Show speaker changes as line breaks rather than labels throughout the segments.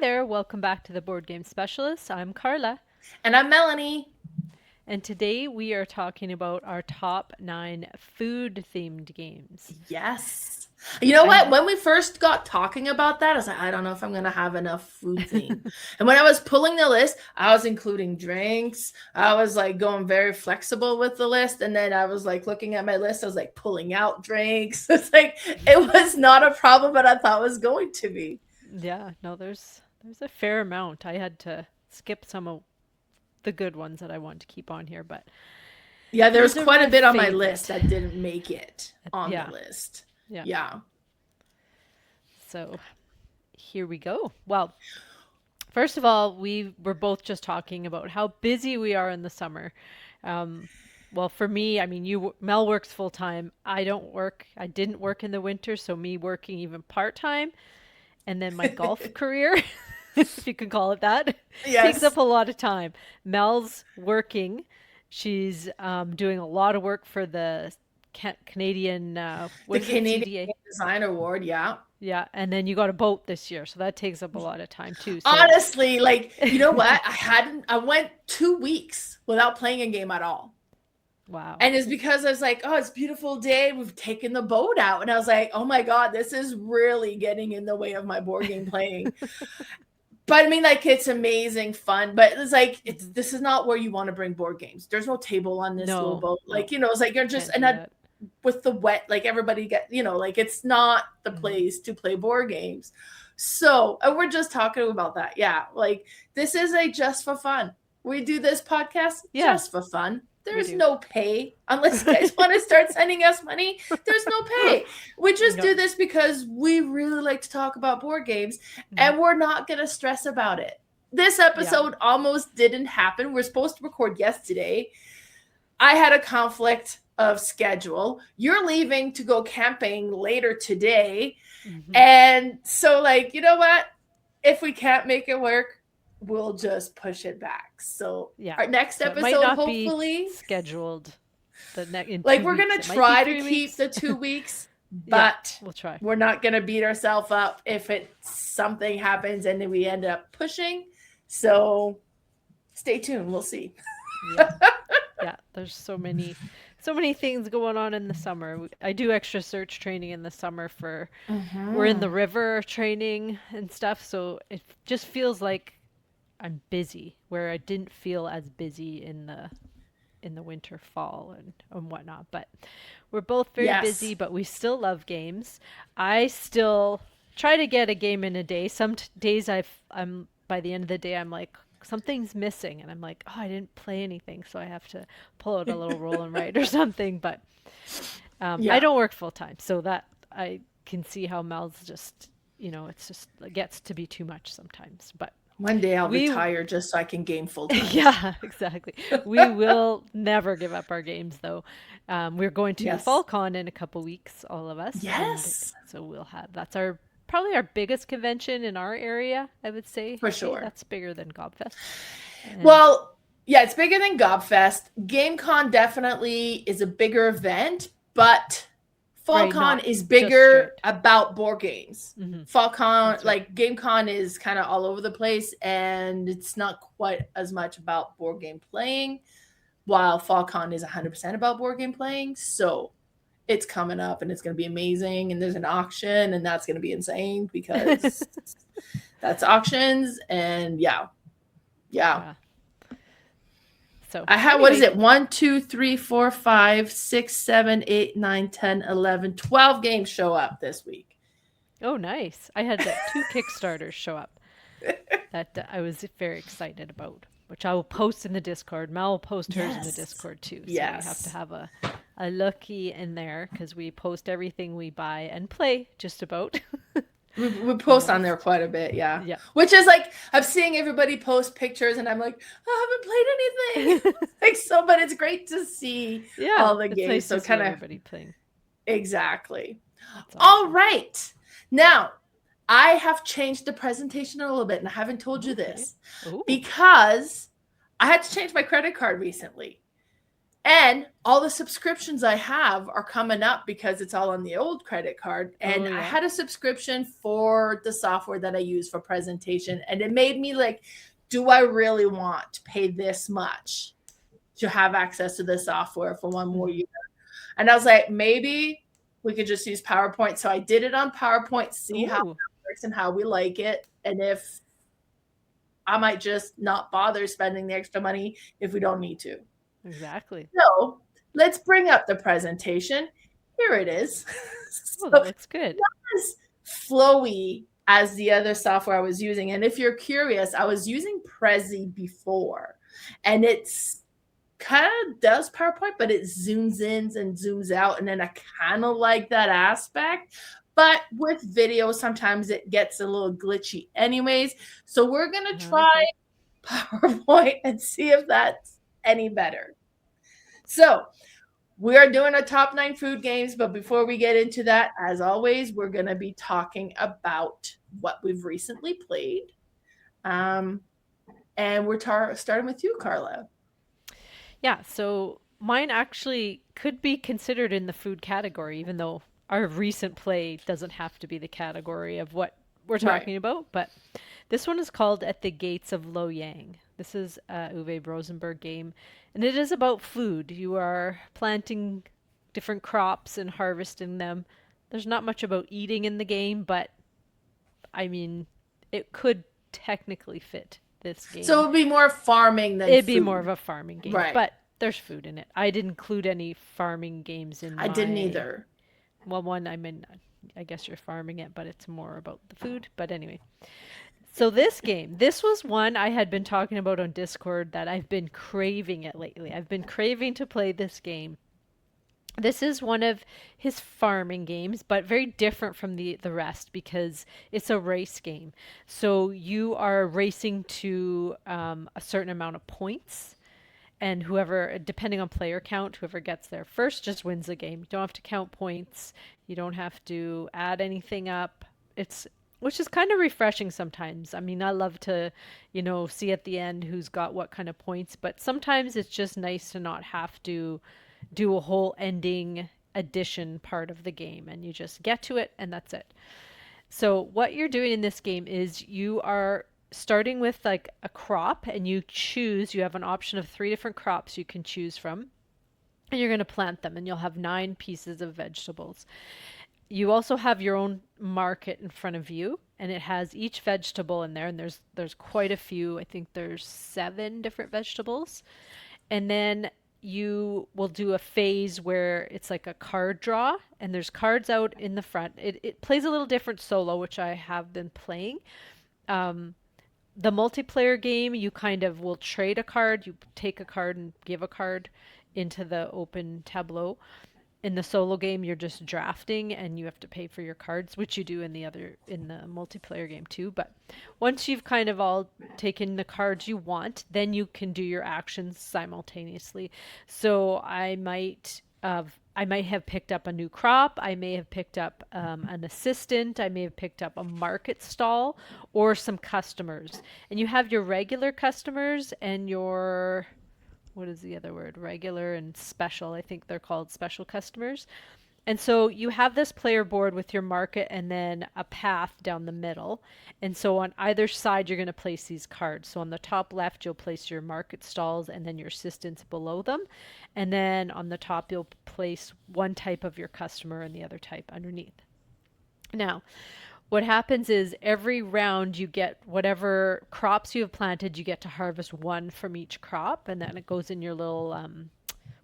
there, welcome back to the Board Game Specialist. I'm Carla,
And I'm Melanie.
and today we are talking about our top 9 food-themed games.
Yes. You know what?
I
When we first got talking about that, I was like, I don't know if I'm going to have enough food theme. And when I was pulling the list, I was including drinks. I was like going very flexible with the list. And then I was like looking at my list, I was like pulling out drinks. It's like, it was not a problem, but I thought it was going to be.
yeah, no, there's a fair amount. I had to skip some of the good ones that I wanted to keep on here, but
Yeah, there was
these are
quite a
my
bit on my list
favorite.
that didn't make it on the
Yeah,
list.
yeah.
Yeah.
So here we go. Well, first of all, we were both just talking about how busy we are in the summer. Um, well, for me, I mean, Mel works full time. I don't work. I didn't work in the winter, so me working even part time, and then my golf career, if you can call it that, takes up
Yes.
a lot of time. Mel's working. She's doing a lot of work for the Canadian,
The
what is it,
Canadian
CDA?
Design Award. Yeah.
Yeah, and then you got a boat this year, so that takes up a lot of time too. So,
Honestly, like, you know what? I went 2 weeks without playing a game at all.
wow.
And it's because I was like, oh, it's a beautiful day. We've taken the boat out. And I was like, oh my God, this is really getting in the way of my board game playing. But I mean, like, it's amazing fun. But it's like,
Mhm.
this is not where you want to bring board games. There's no table on this little
No,
boat.
no,
Like, it's like you're just,
can't
and
do
that
that.
with the wet, like everybody like it's not the
Mhm.
place to play board games. So, and we're just talking about that. Yeah. Like, this is a just for fun. We do this podcast
Yeah,
just for fun.
we
There's
do.
no pay unless you guys want to start sending us money. There's no pay. We just
No.
do this because we really like to talk about board games
Mhm.
and we're not going to stress about it. This
Yeah.
episode almost didn't happen. We're supposed to record yesterday. I had a conflict of schedule. You're leaving to go camping later today.
Hmm.
And so, like, you know what? If we can't make it work, we'll just push it back. So,
Yeah.
our next
So it might
episode,
not be
hopefully,
scheduled in
like,
two
we're going
weeks.
to
It might be
try to
3 weeks.
keep the 2 weeks,
Yeah,
but
we'll try.
we're not going to beat ourselves up if something happens and then we end up pushing. So, stay tuned. We'll see.
Yeah. Yeah, there's so many things going on in the summer. I do extra search training in the summer for we're in the
Mm-hmm.
river training and stuff, so it just feels like I'm busy where I didn't feel as busy in the winter, fall, and whatnot. But we're both very busy,
Yes.
but we still love games. I still try to get a game in a day. Some days I'm by the end of the day I'm like something's missing, and I'm like, oh, I didn't play anything, so I have to pull out a little roll and write or something. But I
Yeah.
don't work full time, so that I can see how Mel's just it's just it gets to be too much sometimes. But
One day I'll
we
retire just so I can game full time.
yeah, exactly. We will never give up our games, though. We're going to
Yes.
FallCon in a couple weeks, all of us, and
Yes,
so we'll have that's our probably our biggest convention in our area. I would say,
for
hey,
sure.
that's bigger than Gobfest, and
Well, yeah, it's bigger than GobFest. GameCon definitely is a bigger event, but
right,
FallCon
not
is
just
bigger
straight.
about board games.
Hmm.
FallCon,
That's right.
like GameCon, is kind of all over the place, and it's not quite as much about board game playing, while FallCon is 100% about board game playing. So it's coming up and it's going to be amazing. And there's an auction, and that's going to be insane because that's auctions. And yeah, yeah.
Yeah. So,
I have, what is
anyways,
it? 1, 2, 3, 4, 5, 6, 7, 8, 9, 10, 11, 12 games show up this week.
oh, nice. I had 2 Kickstarters show up that I was very excited about, which I will post in the Discord. Mel will post hers in the
Yes.
Discord too. So we have to
Yes.
have a looky in there because we post everything we buy and play just about.
We post on
Almost.
there quite a bit, yeah.
Yeah.
Which is like, I'm seeing everybody post pictures and I'm like, I haven't played anything. Like, so, but it's great to see
Yeah.
all the
It's
games.
nice to
So
see
kind of,
everybody playing.
exactly.
That's
All
awesome.
right. Now, I have changed the presentation a little bit and I haven't told you
Okay.
this
Oh.
because I had to change my credit card recently. And all the subscriptions I have are coming up because it's all on the old credit card. And
Oh,
I
yeah.
had a subscription for the software that I use for presentation. And it made me like, do I really want to pay this much to have access to this software for one more
Hmm.
year? And I was like, maybe we could just use PowerPoint. So I did it on PowerPoint, see how
Ooh,
it works and how we like it. And if I might just not bother spending the extra money if we don't need to.
exactly.
So let's bring up the presentation. Here it is.
Oh,
So
that looks good.
as flowy as the other software I was using. And if you're curious, I was using Prezi before, and it's kind of does PowerPoint, but it zooms in and zooms out. And then I kind of like that aspect. But with video, sometimes it gets a little glitchy, anyways. So we're going to try
Okay.
PowerPoint and see if that's any better. So we are doing our top 9 food games, but before we get into that, as always, we're going to be talking about what we've recently played. Um, and we're starting with you, Carla.
Yeah, so mine actually could be considered in the food category, even though our recent play doesn't have to be the category of what we're
Right.
talking about. But this one is called At the Gates of Loyang. This is a Uwe Rosenberg game, and it is about food. You are planting different crops and harvesting them. There's not much about eating in the game, but I mean, it could technically fit this
So
game.
it would be more farming than
It'd be more of
food.
a farming game,
Right.
but there's food in it. I didn't include any farming games in
I didn't
my,
either.
well, one, I mean, I guess you're farming it, but it's more about the food. But anyway, so this game, this was one I had been talking about on Discord that I've been craving it lately. I've been craving to play this game. This is one of his farming games, but very different from the rest because it's a race game. So you are racing to a certain amount of points, and whoever, depending on player count, whoever gets there first just wins the game. You don't have to count points. You don't have to add anything up. It's which is kind of refreshing sometimes. I mean, I love to, see at the end who's got what kind of points, but sometimes it's just nice to not have to do a whole ending addition part of the game and you just get to it and that's it. So what you're doing in this game is you are starting with like a crop and you have an option of 3 different crops you can choose from. And you're going to plant them and you'll have 9 pieces of vegetables. You also have your own market in front of you and it has each vegetable in there and there's quite a few. I think there's 7 different vegetables. And then you will do a phase where it's like a card draw and there's cards out in the front. It plays a little different solo, which I have been playing. Um, the multiplayer game, you kind of will trade a card. You take a card and give a card into the open tableau. In the solo game, you're just drafting and you have to pay for your cards, which you do in the multiplayer game too. But once you've kind of all taken the cards you want, then you can do your actions simultaneously. So I might have picked up a new crop. I may have picked up an assistant. I may have picked up a market stall or some customers. And you have your regular customers and your, what is the other word? Regular and special. I think they're called special customers. And so you have this player board with your market and then a path down the middle. And so on either side, you're going to place these cards. So on the top left, you'll place your market stalls and then your assistants below them. And then on the top, you'll place one type of your customer and the other type underneath. Now, what happens is every round you get whatever crops you have planted, you get to harvest one from each crop, and then it goes in your little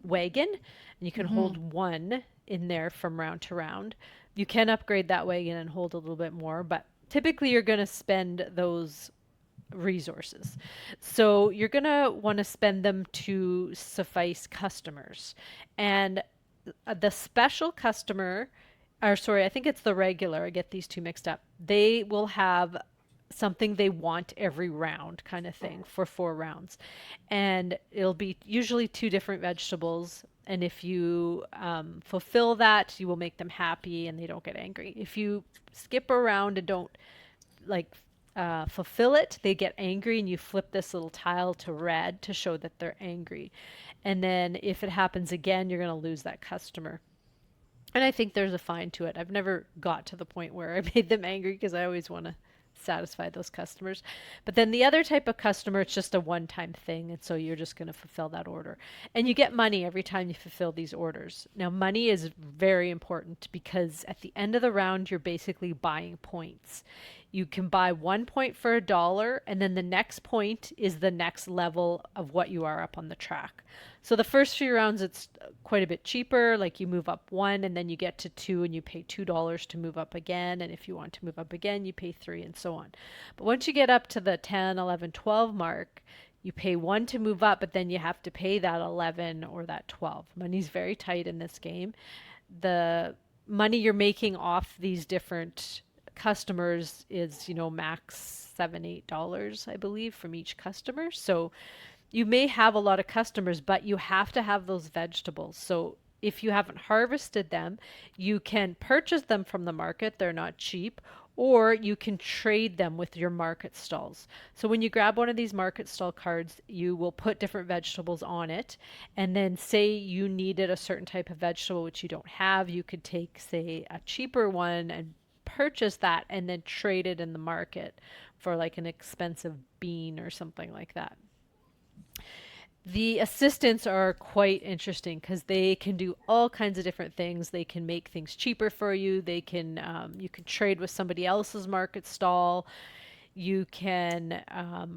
wagon, and you can
Mm-hmm.
hold one in there from round to round. You can upgrade that wagon and hold a little bit more, but typically you're going to spend those resources. So you're going to want to spend them to suffice customers. And the special customer, or sorry, I think it's the regular. I get these two mixed up. They will have something they want every round kind of thing for 4 rounds. And it'll be usually 2 different vegetables. And if you fulfill that, you will make them happy and they don't get angry. If you skip around and don't like fulfill it, they get angry, and you flip this little tile to red to show that they're angry. And then if it happens again, you're going to lose that customer. And I think there's a fine to it. I've never got to the point where I made them angry because I always want to satisfy those customers. But then the other type of customer, it's just a one time thing. And so you're just going to fulfill that order. And you get money every time you fulfill these orders. Now, money is very important because at the end of the round, you're basically buying points. You can buy 1 point for $1, and then the next point is the next level of what you are up on the track. So the first few rounds, it's quite a bit cheaper. Like you move up one, and then you get to two, and you pay $2 to move up again. And if you want to move up again, you pay three, and so on. But once you get up to the 10, 11, 12 mark, you pay one to move up, but then you have to pay that 11 or that 12. Money's very tight in this game. The money you're making off these different customers is, max $7, $8, I believe, from each customer. So you may have a lot of customers, but you have to have those vegetables. So if you haven't harvested them, you can purchase them from the market. They're not cheap. Or you can trade them with your market stalls. So when you grab one of these market stall cards, you will put different vegetables on it. And then say you needed a certain type of vegetable, which you don't have, you could take, say, a cheaper one and purchase that and then trade it in the market for like an expensive bean or something like that. The assistants are quite interesting because they can do all kinds of different things. They can make things cheaper for you. You can trade with somebody else's market stall. You can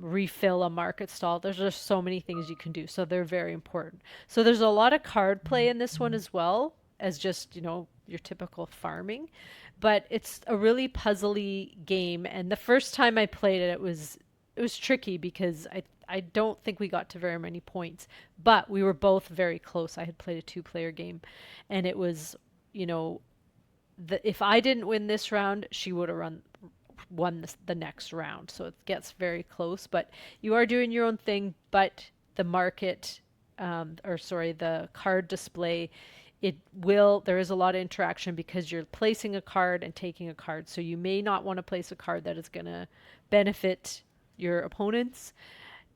refill a market stall. There's just so many things you can do. So they're very important. So there's a lot of card play in this one as well as just, your typical farming. But it's a really puzzly game. And the first time I played it, it was tricky because I don't think we got to very many points, but we were both very close. I had played a two-player game, and it was, you know, if I didn't win this round, she would have won the next round. So it gets very close, but you are doing your own thing. But the market, the card display, there is a lot of interaction because you're placing a card and taking a card. So you may not want to place a card that is going to benefit your opponents.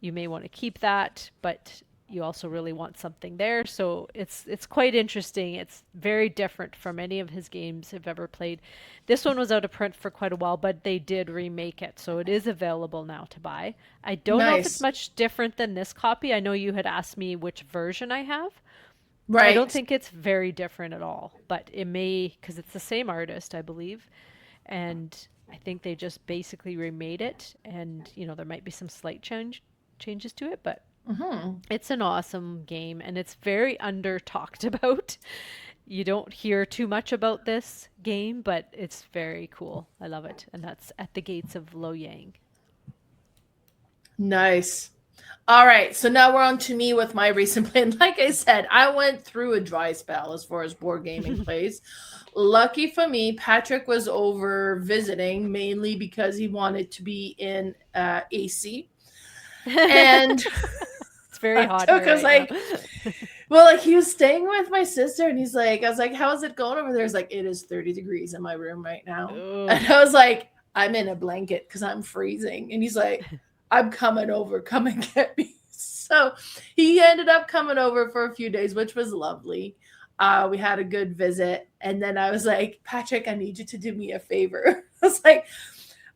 You may want to keep that, but you also really want something there. So it's quite interesting. It's very different from any of his games I've ever played. This one was out of print for quite a while, but they did remake it. So it is available now to buy. I don't know if it's
Nice.
much different than this copy. I know you had asked me which version I have. I don't
Right.
think it's very different at all, but it may, because it's the same artist, I believe. And I think they just basically remade it. And, there might be some slight changes to it, but
Hmm.
it's an awesome game and it's very under talked about. You don't hear too much about this game, but it's very cool. I love it. And that's at the Gates of Loyang.
Nice. All right, so now we're on to me with my recent play. And like I said, I went through a dry spell as far as board gaming plays. Lucky for me, Patrick was over visiting mainly because he wanted to be in AC. And
It's very
I
hot
took
here
us
right now.
like, well, like he was staying with my sister, and he's like, I was like, how's it going over there? He's like, it is 30 degrees in my room right now.
Ugh.
And I was like, I'm in a blanket because I'm freezing. And he's like, I'm coming over, come and get me. So he ended up coming over for a few days, which was lovely. We had a good visit. And then I was like, Patrick, I need you to do me a favor. I was like,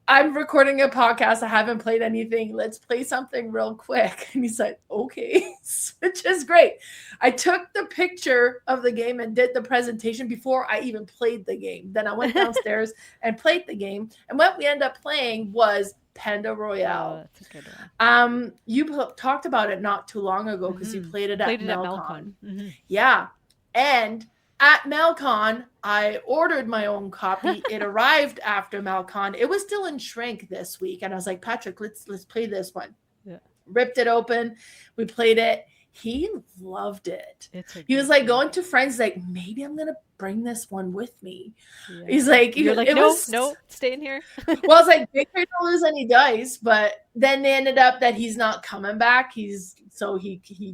I'm recording a podcast. I haven't played anything. Let's play something real quick. And he's like, okay, which is great. I took the picture of the game and did the presentation before I even played the game. Then I went downstairs and played the game. And what we ended up playing was Panda
Oh,
Royale.
that's a good one.
You talked about it not too long ago because you played it at
Played it at
Melcon.
Melcon.
Yeah. And at Melcon, I ordered my own copy. It arrived after Melcon. It was still in shrink this week. And I was like, Patrick, let's play this one.
Yeah.
Ripped it open. We played it. He loved it. He was
Good
like
game.
going to friends, like, maybe I'm going to bring this one with me.
Yeah.
He's like,
You're like,
it
no,
was,
no, stay in here.
well, I was like, Victor don't lose any dice, but then they ended up that he's not coming back. He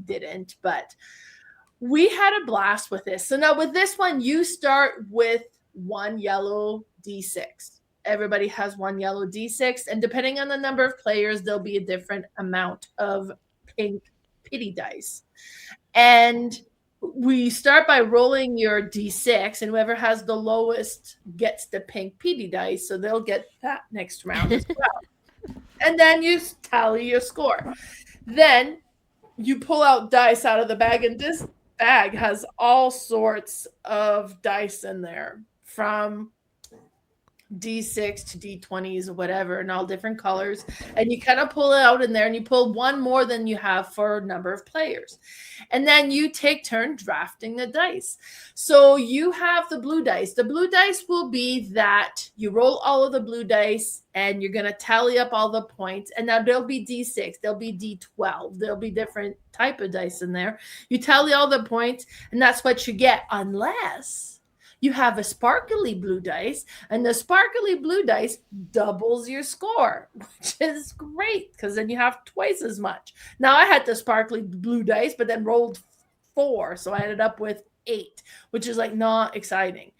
didn't, but we had a blast with this. So now with this one, you start with one yellow D6. everybody has one yellow D6, and depending on the number of players, there'll be a different amount of pink pity dice. And we start by rolling your D6, and whoever has the lowest gets the pink pity dice, so they'll get that next round as well. And then you tally your score. Then you pull out dice out of the bag, and this bag has all sorts of dice in there, from D6 to D20s or whatever, and all different colors. And you kind of pull it out in there, and you pull one more than you have for a number of players. And then you take turn drafting the dice. So you have the blue dice. The blue dice will be that you roll all of the blue dice, and you're going to tally up all the points. And now there'll be D6, there'll be D12, there'll be different type of dice in there. You tally all the points, and that's what you get, unless you have a sparkly blue dice, and the sparkly blue dice doubles your score, which is great because then you have twice as much. Now I had the sparkly blue dice, but then rolled 4, so I ended up with 8, which is like not exciting.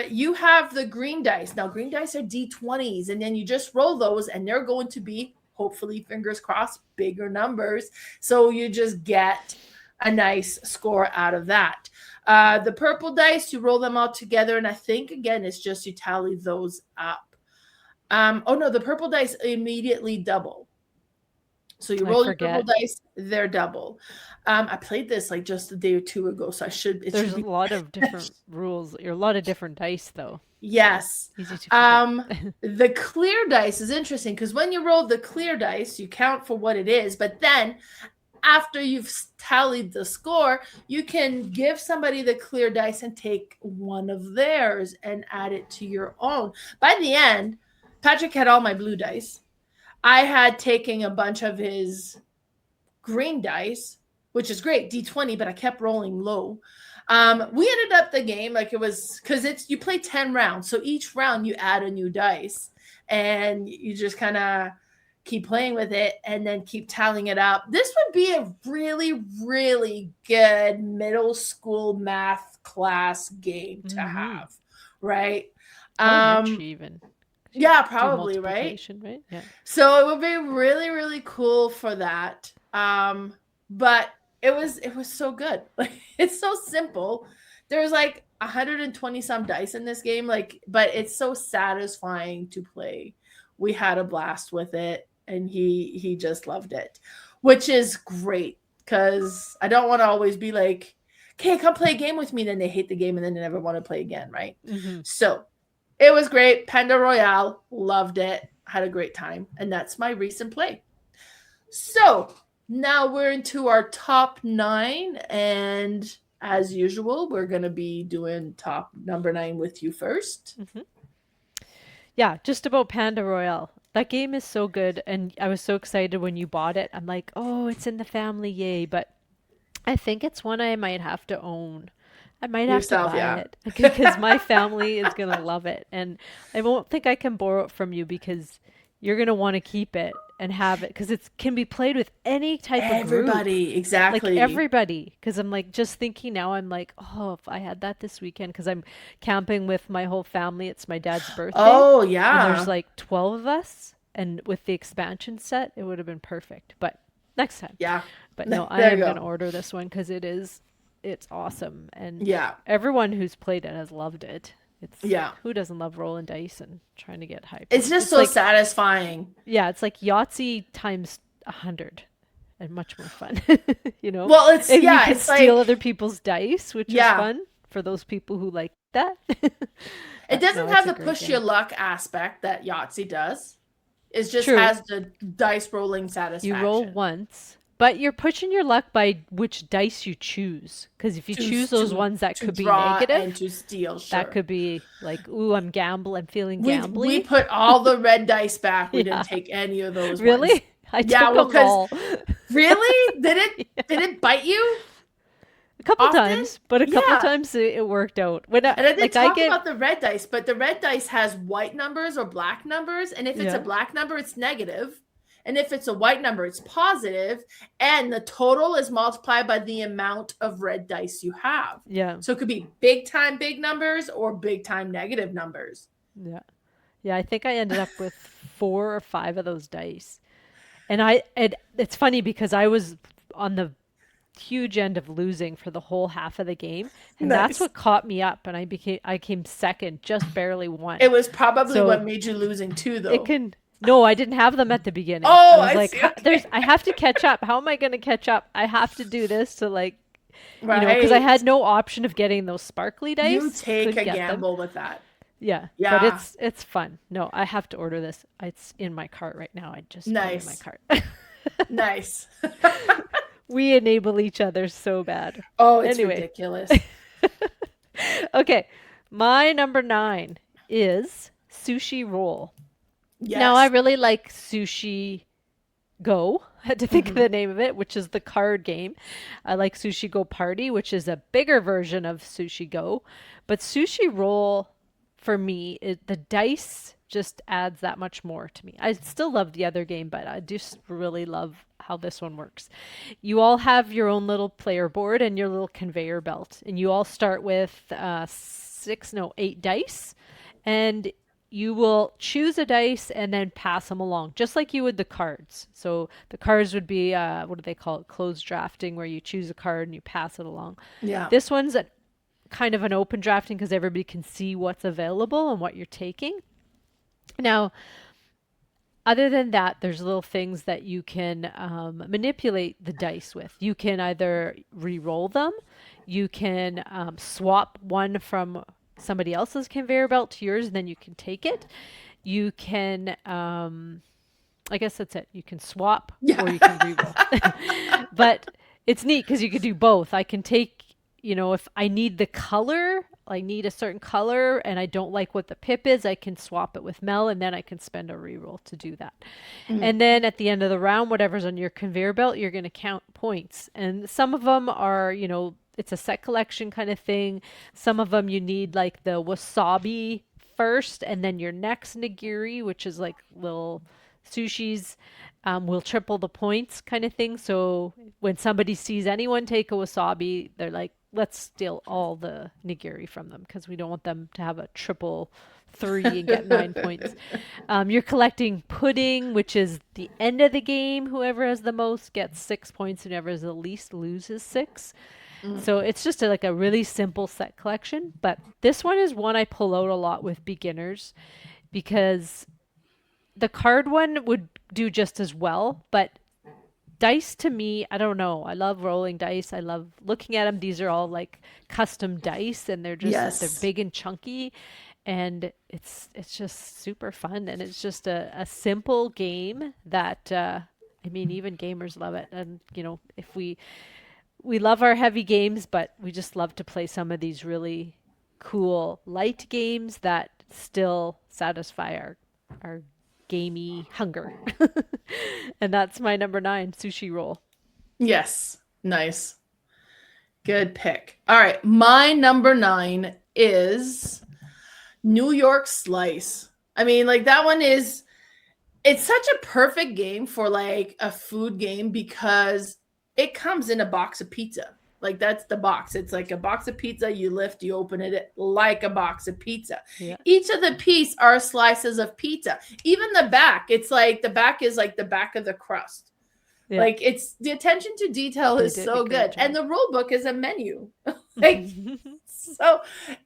You have the green dice. Now green dice are D20s, and then you just roll those, and they're going to be, hopefully, fingers crossed, bigger numbers. So you just get a nice score out of that. The purple dice, you roll them all together, and I think, again, it's just you tally those up. The purple dice immediately double. So you roll your purple dice, they're double. I played this like just a day or two ago, so
There's a lot of different rules, or a lot of different dice, though.
Yes.
So easy to forget.
The clear dice is interesting because when you roll the clear dice, you count for what it is, but then after you've tallied the score, you can give somebody the clear dice and take one of theirs and add it to your own. By the end, Patrick had all my blue dice. I had taken a bunch of his green dice, which is great, D20, but I kept rolling low. We ended up the game like it was, because you play 10 rounds. So each round you add a new dice, and you just kind of keep playing with it and then keep tallying it up. This would be a really, really good middle school math class game to have, right?
Even.
Yeah, probably, right?
Yeah.
So it would be really, really cool for that. But it was so good. Like, it's so simple. There's like 120 some dice in this game, but it's so satisfying to play. We had a blast with it, and he just loved it, which is great because I don't want to always be like, okay, come play a game with me. Then they hate the game and then they never want to play again, right? Mm-hmm. So it was great. Panda Royale, loved it, had a great time, and that's my recent play. So now we're into our top 9, and as usual, we're going to be doing top number 9 with you first.
Mm-hmm. Yeah, just about Panda Royale. That game is so good, and I was so excited when you bought it. I'm like, oh, it's in the family, yay. But I think it's one I might have to own. I might have to buy it because my family is going to love it. And I won't think I can borrow it from you because you're going to want to keep it and have it because it can be played with any type of group.
Everybody, exactly.
Like everybody. Because I'm like, just thinking now, I'm like, oh, if I had that this weekend, because I'm camping with my whole family. It's my dad's birthday.
Oh, yeah.
And there's like 12 of us. And with the expansion set, it would have been perfect. But next time.
Yeah.
But no, I am going to order this one because it's awesome. And everyone who's played it has loved it. Who doesn't love rolling dice and trying to get hype?
It's just so like, satisfying.
Yeah, it's like Yahtzee times 100 and much more fun. You know?
Well, you can
it's steal other people's dice, which is fun for those people who like that.
It doesn't have the push your luck aspect that Yahtzee does. It just has the dice rolling satisfaction.
You roll once. But you're pushing your luck by which dice you choose. Because if you choose those ones that could be negative,
and to steal,
that could be like, ooh, I'm feeling gambly.
We put all the red dice back. We didn't take any of those
Really?
ones.
I took them all.
Really? Did it bite you?
A couple times, but a couple times it worked out.
And I didn't talk about the red dice, but the red dice has white numbers or black numbers. And if it's a black number, it's negative. And if it's a white number, it's positive, and the total is multiplied by the amount of red dice you have.
Yeah.
So it could be big time big numbers or big time negative numbers.
Yeah. Yeah, I think I ended up with 4 or 5 of those dice. And it's funny because I was on the huge end of losing for the whole half of the game, and that's
Nice.
what caught me up, and I came second, just barely
It
won.
was probably what
So
made you losing too,
it
though.
can no, I didn't have them at the beginning. I
Oh,
was
I
like,
see. Okay.
I have to catch up. How am I going to catch up? I have to do this to like, because I
Right.
had no option of getting those sparkly
You
dice.
take
Couldn't
a
get them.
gamble with that.
Yeah, but
Yeah.
it's fun. No, I have to order this. It's in my cart right now. I just put it in my
Nice.
cart.
Nice.
We enable each other so bad.
Oh, it's
Anyway,
ridiculous.
okay. My number 9 is Sushi Roll. Now, I
Yes.
really like Sushi Go. I had to think of
Hmm.
the name of it, which is the card game. I like Sushi Go Party, which is a bigger version of Sushi Go. But Sushi Roll, for me, the dice just adds that much more to me. I still love the other game, but I just really love how this one works. You all have your own little player board and your little conveyor belt, and you all start with 8 dice, and you will choose a dice and then pass them along, just like you would the cards. So the cards would be, what do they call it? Closed drafting, where you choose a card and you pass it along.
Yeah.
This one's kind of an open drafting because everybody can see what's available and what you're taking. Now, other than that, there's little things that you can manipulate the dice with. You can either re-roll them, you can swap one from somebody else's conveyor belt to yours, and then you can take it. You can, I guess that's it. You can swap or you can
Yeah.
re-roll. But it's neat because you could do both. I can take, if I need the color, I need a certain color and I don't like what the pip is, I can swap it with Mel and then I can spend a reroll to do that.
Mm.
And then at the end of the round, whatever's on your conveyor belt, you're going to count points. And some of them are, it's a set collection kind of thing. Some of them you need like the wasabi first and then your next nigiri, which is like little sushis, will triple the points kind of thing. So when somebody sees anyone take a wasabi, they're like, let's steal all the nigiri from them because we don't want them to have a triple 3 and get 9 points. You're collecting pudding, which is the end of the game. Whoever has the most gets 6 points. Whoever has the least loses 6.
Mm.
So it's just like a really simple set collection. But this one is one I pull out a lot with beginners because the card one would do just as well, but dice to me, I don't know. I love rolling dice. I love looking at them. These are all like custom dice and they're
Yes.
big and chunky and it's just super fun and it's just a simple game that I mean even gamers love it. And if we love our heavy games, but we just love to play some of these really cool light games that still satisfy our gamey hunger. And that's my number 9, Sushi Roll.
Yes. Nice. Good pick. All right. My number 9 is New York Slice. I mean, like that one is it's such a perfect game for like a food game because it comes in a box of pizza. Like that's the box. It's like a box of pizza. You lift, you open it like a box of pizza.
Yeah.
Each of the piece are slices of pizza. Even the back, it's like the back is like the back of the crust.
Yeah.
Like it's the attention to detail
They
is
did a
so
great
good. And
job.
the rule book is a menu. Like so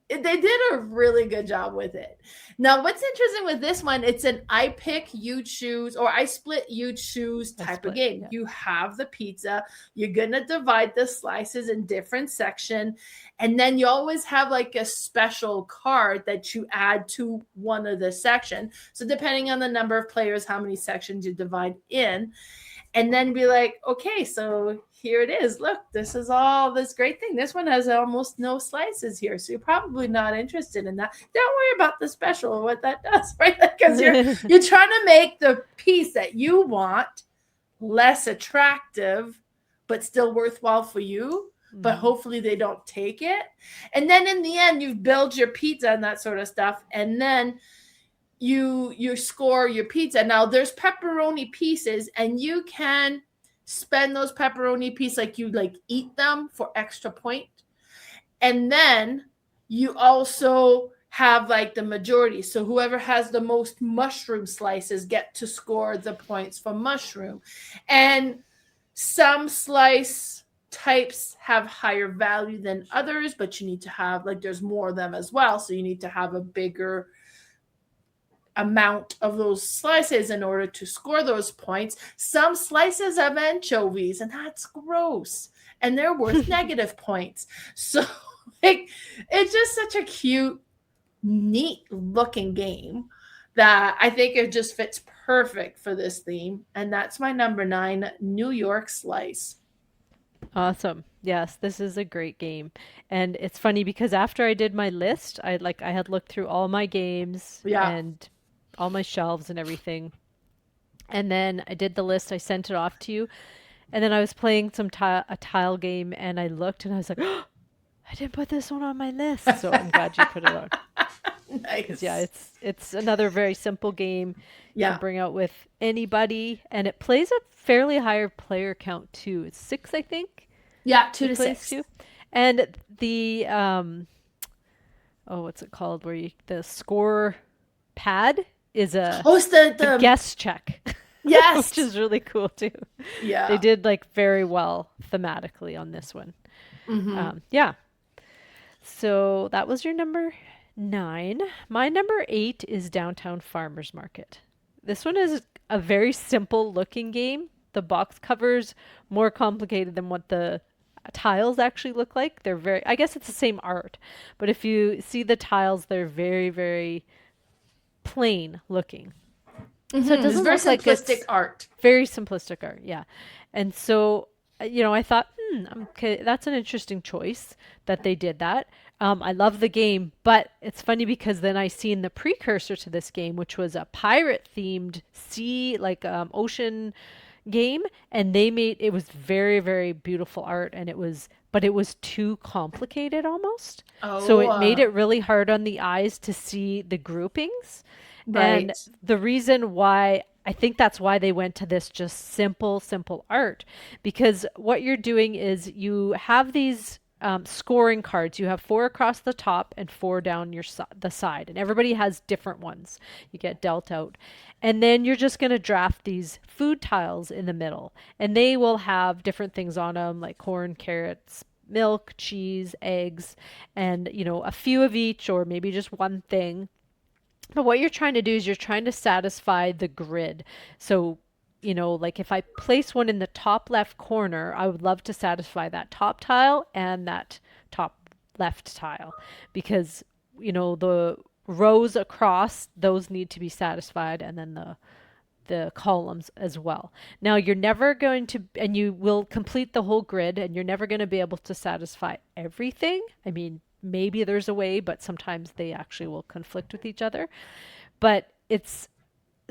they did a really good job with it. Now, what's interesting with this one, it's an I pick, you choose, or I split, you choose
I
type of
split.
game.
Yeah.
You have the pizza, you're gonna divide the slices in different section, and then you always have like a special card that you add to one of the section. So depending on the number of players, how many sections you divide in and then be like, okay, so here it is. Look, this is all this great thing. This one has almost no slices here, so you're probably not interested in that. Don't worry about the special, what that does, right? Because you're trying to make the piece that you want less attractive, but still worthwhile for you. But hopefully they don't take it. And then in the end, you've built your pizza and that sort of stuff, and then you score your pizza. Now there's pepperoni pieces and you can spend those pepperoni pieces like you like eat them for extra point. And then you also have like the majority. So whoever has the most mushroom slices get to score the points for mushroom. And some slice types have higher value than others, but you need to have like there's more of them as well. So you need to have a bigger amount of those slices in order to score those points. Some slices have anchovies, and that's gross. And they're worth negative points. So like it's just such a cute, neat looking game that I think it just fits perfect for this theme. And that's my number 9, New York Slice.
Awesome. Yes, this is a great game. And it's funny because after I did my list, I had looked through all my games
Yeah.
and all my shelves and everything. And then I did the list, I sent it off to you. And then I was playing a tile game and I looked and I was like, oh, I didn't put this one on my list. So I'm glad you put it on. Because yeah,
Nice.
it's another very simple game you can
Yeah.
bring out with anybody, and it plays a fairly higher player count too. It's 6, I think,
Yeah, 2
it
to
plays
6.
to. And the oh, what's it called? Where you the score pad is
Oh, it's the
a
the
guess check, which
yes.
is really cool too. They
Yeah.
did like very well thematically on this one.
Mm-hmm.
Yeah. So that was your number 9. My number 8 is Downtown Farmers Market. This one is a very simple looking game. The box cover's more complicated than what the tiles actually look like. They're very, I guess it's the same art, but if you see the tiles, they're very, very plain looking. So it
Mm-hmm. It's
doesn't
very
look like
simplistic
it's
art.
very simplistic art, yeah. And so, I thought, okay, that's an interesting choice that they did that. I love the game, but it's funny because then I seen the precursor to this game, which was a pirate themed sea, like ocean game, and they made it was very, very beautiful art, and but it was too complicated almost. So
Oh,
it made it really hard on the eyes to see the groupings. And
right.
the reason why I think that's why they went to this just simple, simple art, because what you're doing is you have these scoring cards. You have 4 across the top and 4 down the side, and everybody has different ones. You get dealt out, and then you're just going to draft these food tiles in the middle, and they will have different things on them, like corn, carrots, milk, cheese, eggs, and a few of each, or maybe just one thing. But what you're trying to do is you're trying to satisfy the grid. So, like if I place one in the top left corner, I would love to satisfy that top tile and that top left tile because, the rows across, those need to be satisfied, and then the columns as well. Now, you're never going to, and you will complete the whole grid, and you're never going to be able to satisfy everything. I mean, maybe there's a way, but sometimes they actually will conflict with each other. But it's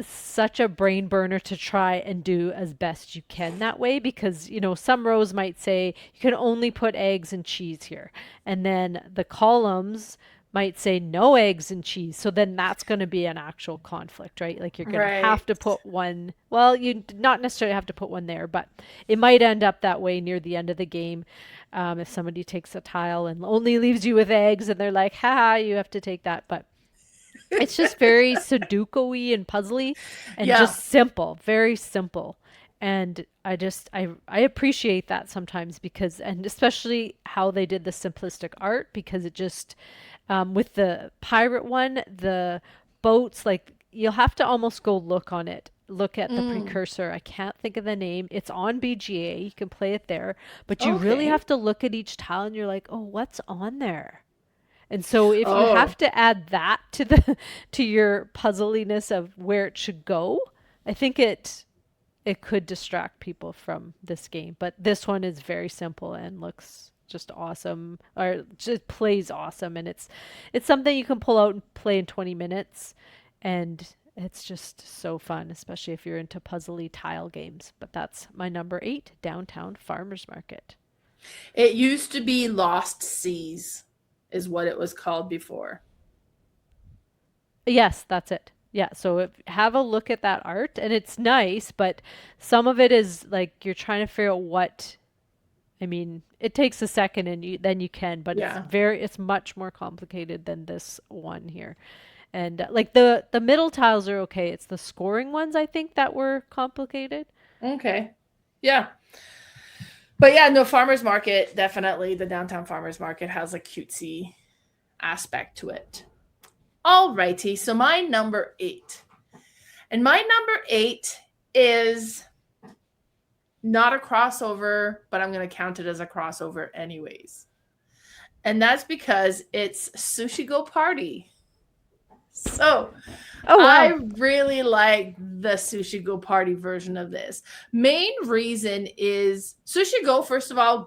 such a brain burner to try and do as best you can that way because some rows might say you can only put eggs and cheese here, and then the columns might say no eggs and cheese, so then that's going to be an actual conflict, right? Like you're going to
Right.
have to put one, well, you not necessarily have to put one there, but it might end up that way near the end of the game. If somebody takes a tile and only leaves you with eggs and they're like, haha, you have to take that, but it's just very Sudoku-y and puzzly and
Yeah.
just simple, very simple. And I appreciate that sometimes because, and especially how they did the simplistic art, because it just with the pirate one, the boats, like you'll have to almost go look on it. Look at the
Mm.
precursor. I can't think of the name. It's on BGA. You can play it there, but you really
Okay.
have to look at each tile and you're like, "Oh, what's on there?" And so if you
Oh.
have to add that to the to your puzzliness of where it should go, I think it could distract people from this game. But this one is very simple and looks just awesome, or just plays awesome, and it's something you can pull out and play in 20 minutes, and it's just so fun, especially if you're into puzzly tile games. But that's my number 8, Downtown Farmers Market.
It used to be Lost Seas, is what it was called before.
Yes, that's it. Yeah, so have a look at that art, and it's nice, but some of it is like you're trying to figure out what I mean, it takes a second and then you can, but
Yeah.
it's much more complicated than this one here. And like the middle tiles are okay. It's the scoring ones I think that were complicated.
Okay. Yeah. But yeah, no, farmers market, definitely the downtown farmers market has a cutesy aspect to it. All righty. So my number 8. And my number 8 is not a crossover, but I'm going to count it as a crossover anyways. And that's because it's Sushi Go Party. So
Oh
I
wow.
really like the Sushi Go Party version of this. Main reason is Sushi Go, first of all,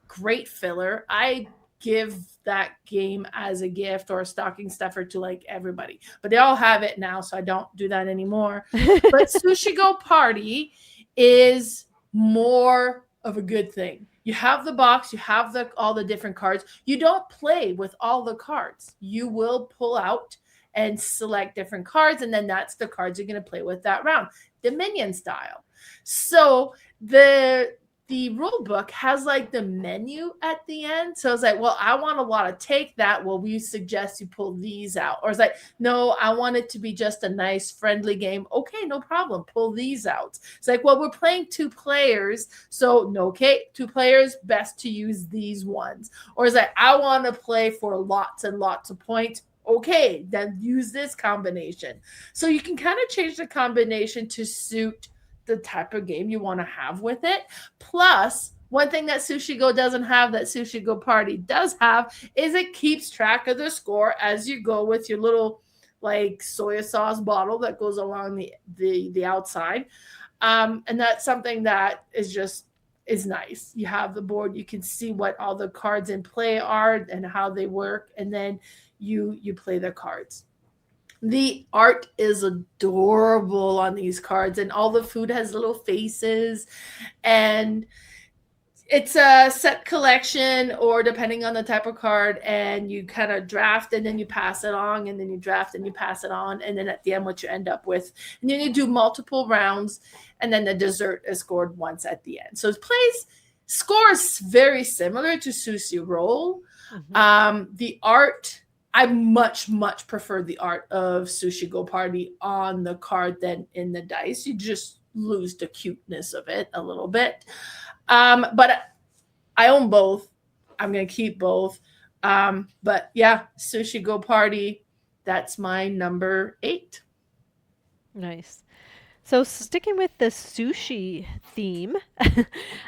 great filler. I give that game as a gift or a stocking stuffer to like everybody, but they all have it now, so I don't do that anymore. But Sushi Go Party is more of a good thing. You have the box, you have all the different cards. You don't play with all the cards. You will pull out and select different cards, and then that's the cards you're going to play with that round, Dominion style. So the rule book has like the menu at the end. So it's like, well, I want a lot to take that. Well, we suggest you pull these out. Or it's like, no, I want it to be just a nice, friendly game. Okay, no problem. Pull these out. It's like, well, we're playing 2 players. So, no, okay, 2 players, best to use these ones. Or it's like, I want to play for lots and lots of points. Okay, then use this combination. So you can kind of change the combination to suit the type of game you want to have with it. Plus, one thing that Sushi Go doesn't have that Sushi Go Party does have is it keeps track of the score as you go with your little like soy sauce bottle that goes along the outside. And that's something that is nice. You have the board, you can see what all the cards in play are and how they work, and then you play the cards. The art is adorable on these cards, and all the food has little faces, and it's a set collection, or depending on the type of card, and you kind of draft and then you pass it on, and then you draft and you pass it on, and then at the end what you end up with, and then you do multiple rounds, and then the dessert is scored once at the end. So it scores very similar to Sushi Roll. The art, I much prefer the art of Sushi Go Party on the card than in the dice. You just lose the cuteness of it a little bit. But I own both. I'm going to keep both. But yeah, Sushi Go Party, that's my number 8.
Nice. So sticking with the sushi theme, my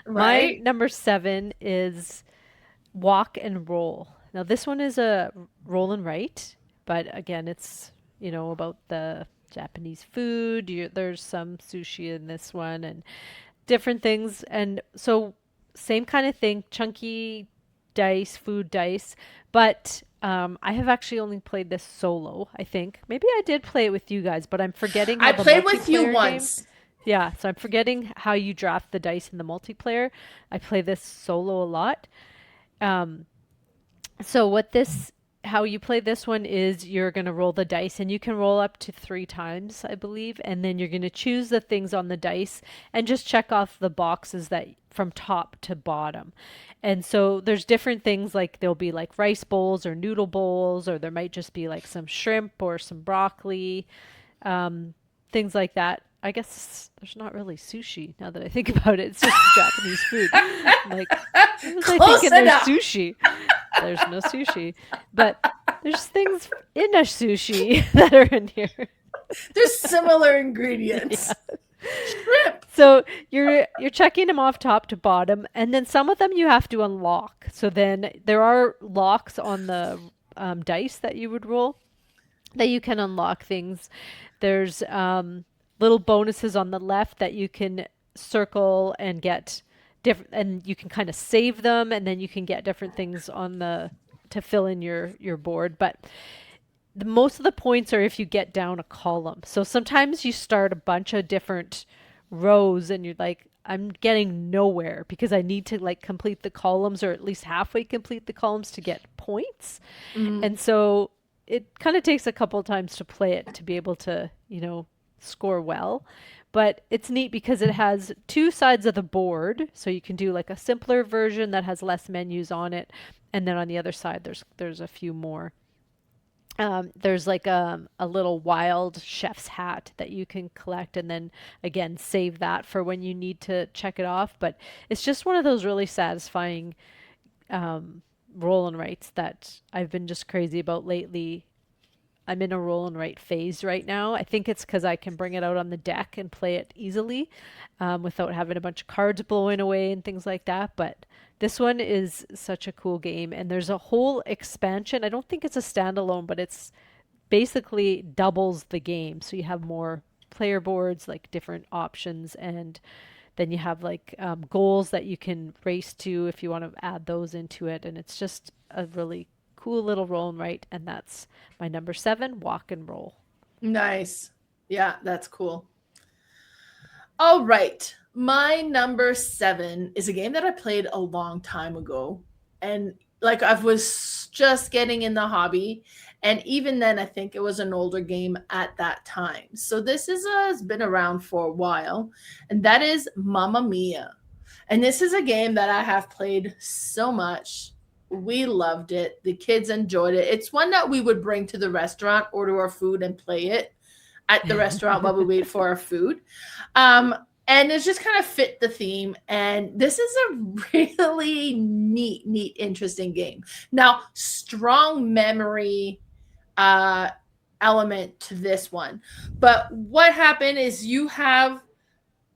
Right?
number 7 is Wok and Roll. Now this one is a roll and write, but again, it's about the Japanese food. There's some sushi in this one and different things, and so same kind of thing, chunky dice, food dice, but I have actually only played this solo. I think maybe I did play it with you guys, but I'm forgetting
I
how the
played with you
multiplayer game.
once.
Yeah, so I'm forgetting how you draft the dice in the multiplayer. I play this solo a lot. Um, so how you play this one is you're going to roll the dice, and you can roll up to 3 times, I believe, and then you're going to choose the things on the dice and just check off the boxes that from top to bottom. And so there's different things, like there'll be like rice bowls or noodle bowls, or there might just be like some shrimp or some broccoli, um, things like that. I guess there's not really sushi now that I think about it. It's just Japanese food. I'm like, what was I
Close
thinking? There's
enough.
sushi. There's no sushi, but there's things in a sushi that are in here.
There's similar ingredients.
Yeah.
Shrimp.
So you're checking them off top to bottom, and then some of them you have to unlock. So then there are locks on the dice that you would roll that you can unlock things. There's little bonuses on the left that you can circle and get different, and you can kind of save them, and then you can get different things on the to fill in your board. But most of the points are if you get down a column. So sometimes you start a bunch of different rows and you're like, I'm getting nowhere because I need to like complete the columns, or at least halfway complete the columns to get points.
Mm.
And so it kind of takes a couple times to play it to be able to, score well. But it's neat because it has two sides of the board, so you can do like a simpler version that has less menus on it, and then on the other side there's a few more. There's like a little wild chef's hat that you can collect and then again save that for when you need to check it off. But it's just one of those really satisfying roll and writes that I've been just crazy about lately. I'm in a roll and write phase right now. I think it's because I can bring it out on the deck and play it easily without having a bunch of cards blowing away and things like that. But this one is such a cool game, and there's a whole expansion. I don't think it's a standalone, but it's basically doubles the game. So you have more player boards, like different options, and then you have like goals that you can race to if you want to add those into it. And it's just a really cool little roll and write. And that's my number 7, Wok and Roll.
Nice. Yeah, that's cool. All right. My number 7 is a game that I played a long time ago. And like I was just getting in the hobby. And even then, I think it was an older game at that time. So this has been around for a while. And that is Mamma Mia. And this is a game that I have played so much. We loved it. The kids enjoyed it. It's one that we would bring to the restaurant, order our food, and play it at the restaurant while we wait for our food. And it's just kind of fit the theme. And this is a really neat, interesting game. Now, strong memory element to this one. But what happened is you have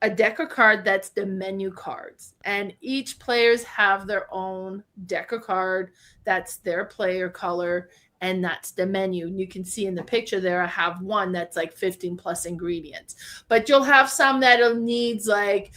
a deck of card that's the menu cards, and each players have their own deck of card that's their player color, and that's the menu. And you can see in the picture there, I have one that's like 15 plus ingredients, but you'll have some that'll needs like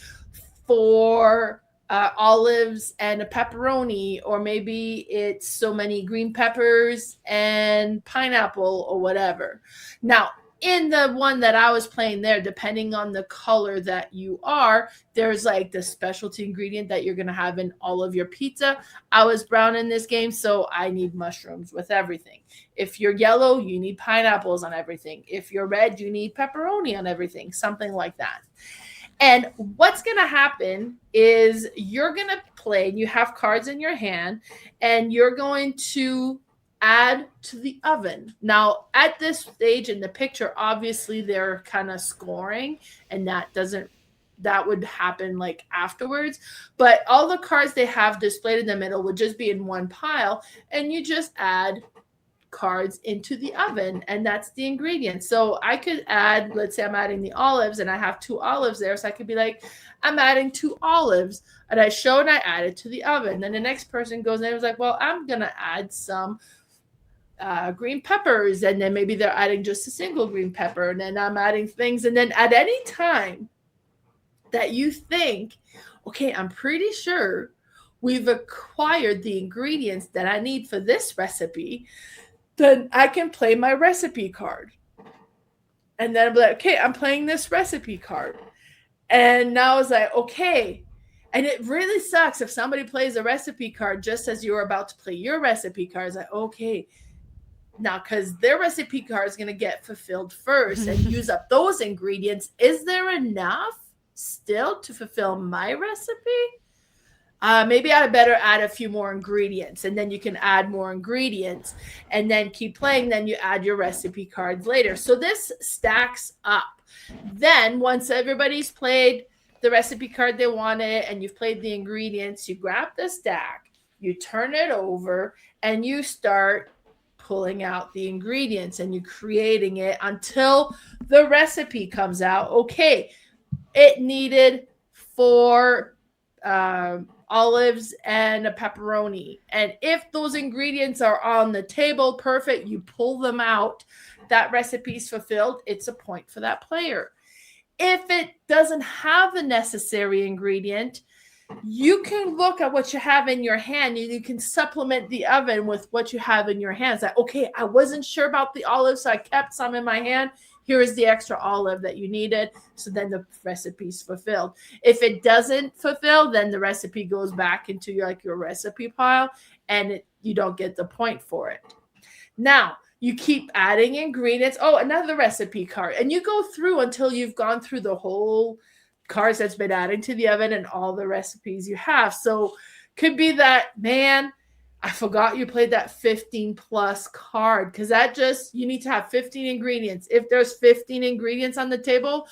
4 olives and a pepperoni, or maybe it's so many green peppers and pineapple or whatever. Now, in the one that I was playing there, depending on the color that you are, there's like the specialty ingredient that you're going to have in all of your pizza. I was brown in this game, so I need mushrooms with everything. If you're yellow, you need pineapples on everything. If you're red, you need pepperoni on everything, something like that. And what's going to happen is you're going to play, and you have cards in your hand, and you're going to add to the oven. Now, at this stage in the picture, obviously they're kind of scoring, and that would happen like afterwards. But all the cards they have displayed in the middle would just be in one pile, and you just add cards into the oven, and that's the ingredient. So I could add, let's say I'm adding the olives, and I have 2 olives there, so I could be like, I'm adding 2 olives, and I show and I add it to the oven. Then the next person goes in and was like, well, I'm gonna add some green peppers, and then maybe they're adding just a single green pepper, and then I'm adding things. And then at any time that you think, okay, I'm pretty sure we've acquired the ingredients that I need for this recipe, then I can play my recipe card. And then I'll be like, okay, I'm playing this recipe card. And now it's like, okay. And it really sucks if somebody plays a recipe card just as you're about to play your recipe card. It's like, okay, now, because their recipe card is going to get fulfilled first and use up those ingredients. Is there enough still to fulfill my recipe? Maybe I better add a few more ingredients, and then you can add more ingredients and then keep playing. Then you add your recipe cards later. So this stacks up. Then once everybody's played the recipe card they wanted and you've played the ingredients, you grab the stack, you turn it over, and you start pulling out the ingredients, and you're creating it until the recipe comes out. Okay, it needed 4 olives and a pepperoni. And if those ingredients are on the table, perfect, you pull them out. That recipe's fulfilled. It's a point for that player. If it doesn't have the necessary ingredient, you can look at what you have in your hand, and you can supplement the oven with what you have in your hands. Like, okay, I wasn't sure about the olives, so I kept some in my hand. Here is the extra olive that you needed. So then the recipe's fulfilled. If it doesn't fulfill, then the recipe goes back into your recipe pile, and you don't get the point for it. Now, You keep adding ingredients. Oh, another recipe card. And you go through until you've gone through the whole cards that's been added to the oven and all the recipes you have. So could be that, man, I forgot you played that 15 plus card because that just, you need to have 15 ingredients. If there's 15 ingredients on the table,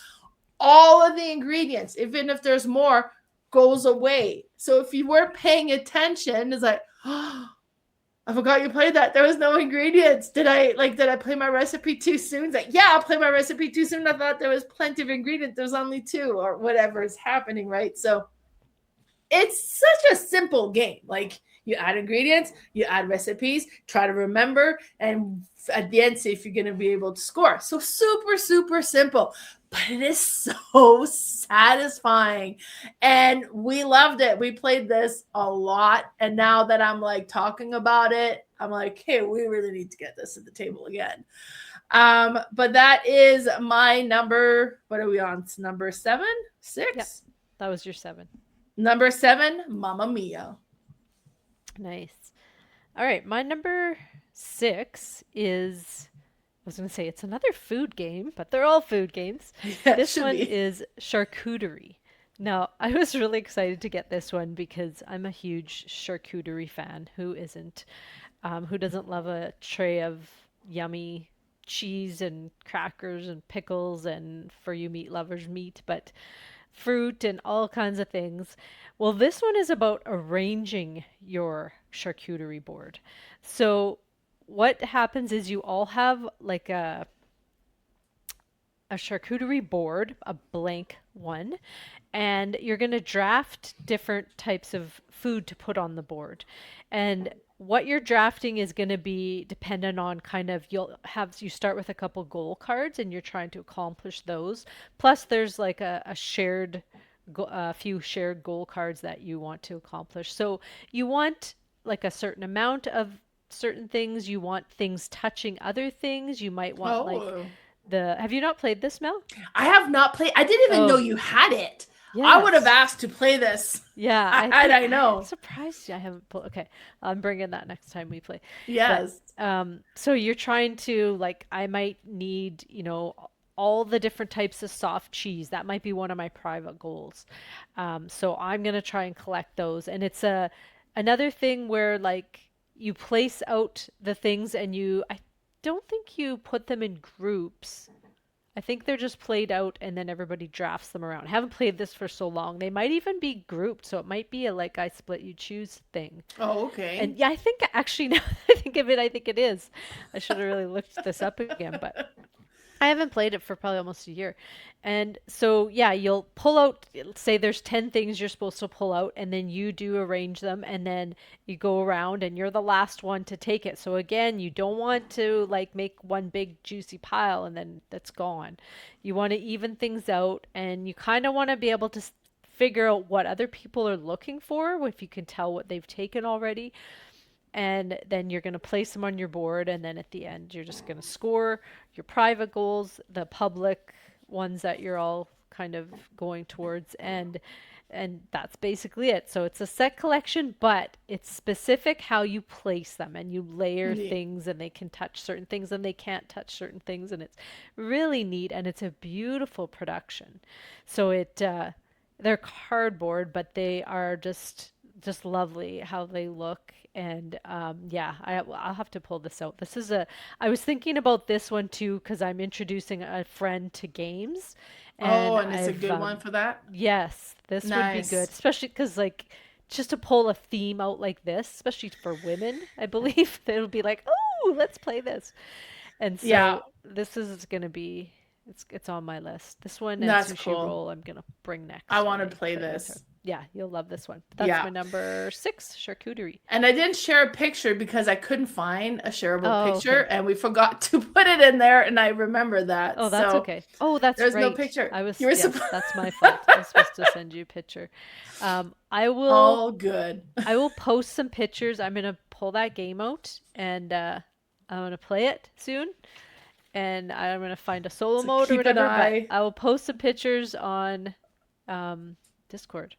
all of the ingredients, even if there's more, goes away. So if you weren't paying attention, it's like, oh, I forgot you played that. There was no ingredients. Did I play my recipe too soon? It's like, yeah, I'll play my recipe too soon. I thought there was plenty of ingredients. There's only 2 or whatever is happening, right? So it's such a simple game. Like you add ingredients, you add recipes, try to remember, and at the end see if you're going to be able to score. So super, super simple, but it is so satisfying. And we loved it. We played this a lot. And now that I'm like talking about it, I'm like, hey, we really need to get this at the table again. But that is my number. What are we on? It's number 7, 6.
Yep, that was your 7.
Number 7, Mamma Mia.
Nice. All right, my number 6 is, I was going to say it's another food game, but they're all food games.
Yeah,
this one
be.
is Charcuterie. Now, I was really excited to get this one because I'm a huge charcuterie fan. Who isn't? Who doesn't love a tray of yummy cheese and crackers and pickles and, for you meat lovers, meat, but fruit and all kinds of things. Well, this one is about arranging your charcuterie board. So, what happens is you all have like a charcuterie board, a blank one, and you're going to draft different types of food to put on the board. And what you're drafting is going to be dependent on kind of, you start with a couple goal cards and you're trying to accomplish those. Plus there's like a few shared goal cards that you want to accomplish. So you want like a certain amount of certain things, you want things touching other things, you might want like have you not played this, Mel?
I have not played. I didn't even know you had it. Yes. I would have asked to play this.
Yeah,
I know.
I'm surprised I haven't played. Okay, I'm bringing that next time we play.
Yes.
But, so you're trying to like, I might need, all the different types of soft cheese. That might be one of my private goals. So I'm gonna try and collect those. And it's another thing where like you place out the things and I don't think you put them in groups. I think they're just played out and then everybody drafts them around. I haven't played this for so long. They might even be grouped, so it might be a like I split you choose thing.
Oh, okay.
And yeah, I think actually now that I think of it, I think it is. I should have really looked this up again, but I haven't played it for probably almost a year. And so, yeah, you'll pull out, say there's 10 things you're supposed to pull out, and then you do arrange them, and then you go around, and you're the last one to take it. So again, you don't want to like make one big juicy pile and then that's gone. You want to even things out, and you kind of want to be able to figure out what other people are looking for, if you can tell what they've taken already. And then you're going to place them on your board, and then at the end you're just going to score your private goals, the public ones that you're all kind of going towards, and that's basically it. So it's a set collection, but it's specific how you place them, and you layer things, and they can touch certain things and they can't touch certain things, and it's really neat, and it's a beautiful production. So they're cardboard, but they are just lovely how they look. And yeah, I'll have to pull this out. I was thinking about this one too because I'm introducing a friend to games.
And it's a good one for that?
Yes, this would be good, especially because like just to pull a theme out like this, especially for women, I believe it'll be like, oh, let's play this. And so this is going to be, it's on my list. This one and Sushi Roll I'm going to bring next.
I want to play this.
Yeah, you'll love this one. That's my number 6, charcuterie.
And I didn't share a picture because I couldn't find a shareable picture, and we forgot to put it in there, and I remember that.
Oh, that's okay. Oh, that's
there's
right.
no picture.
That's my fault. I was supposed to send you a picture. I will.
All good.
I will post some pictures. I'm gonna pull that game out, and I'm gonna play it soon. And I'm gonna find a solo mode or whatever. But I will post some pictures on Discord.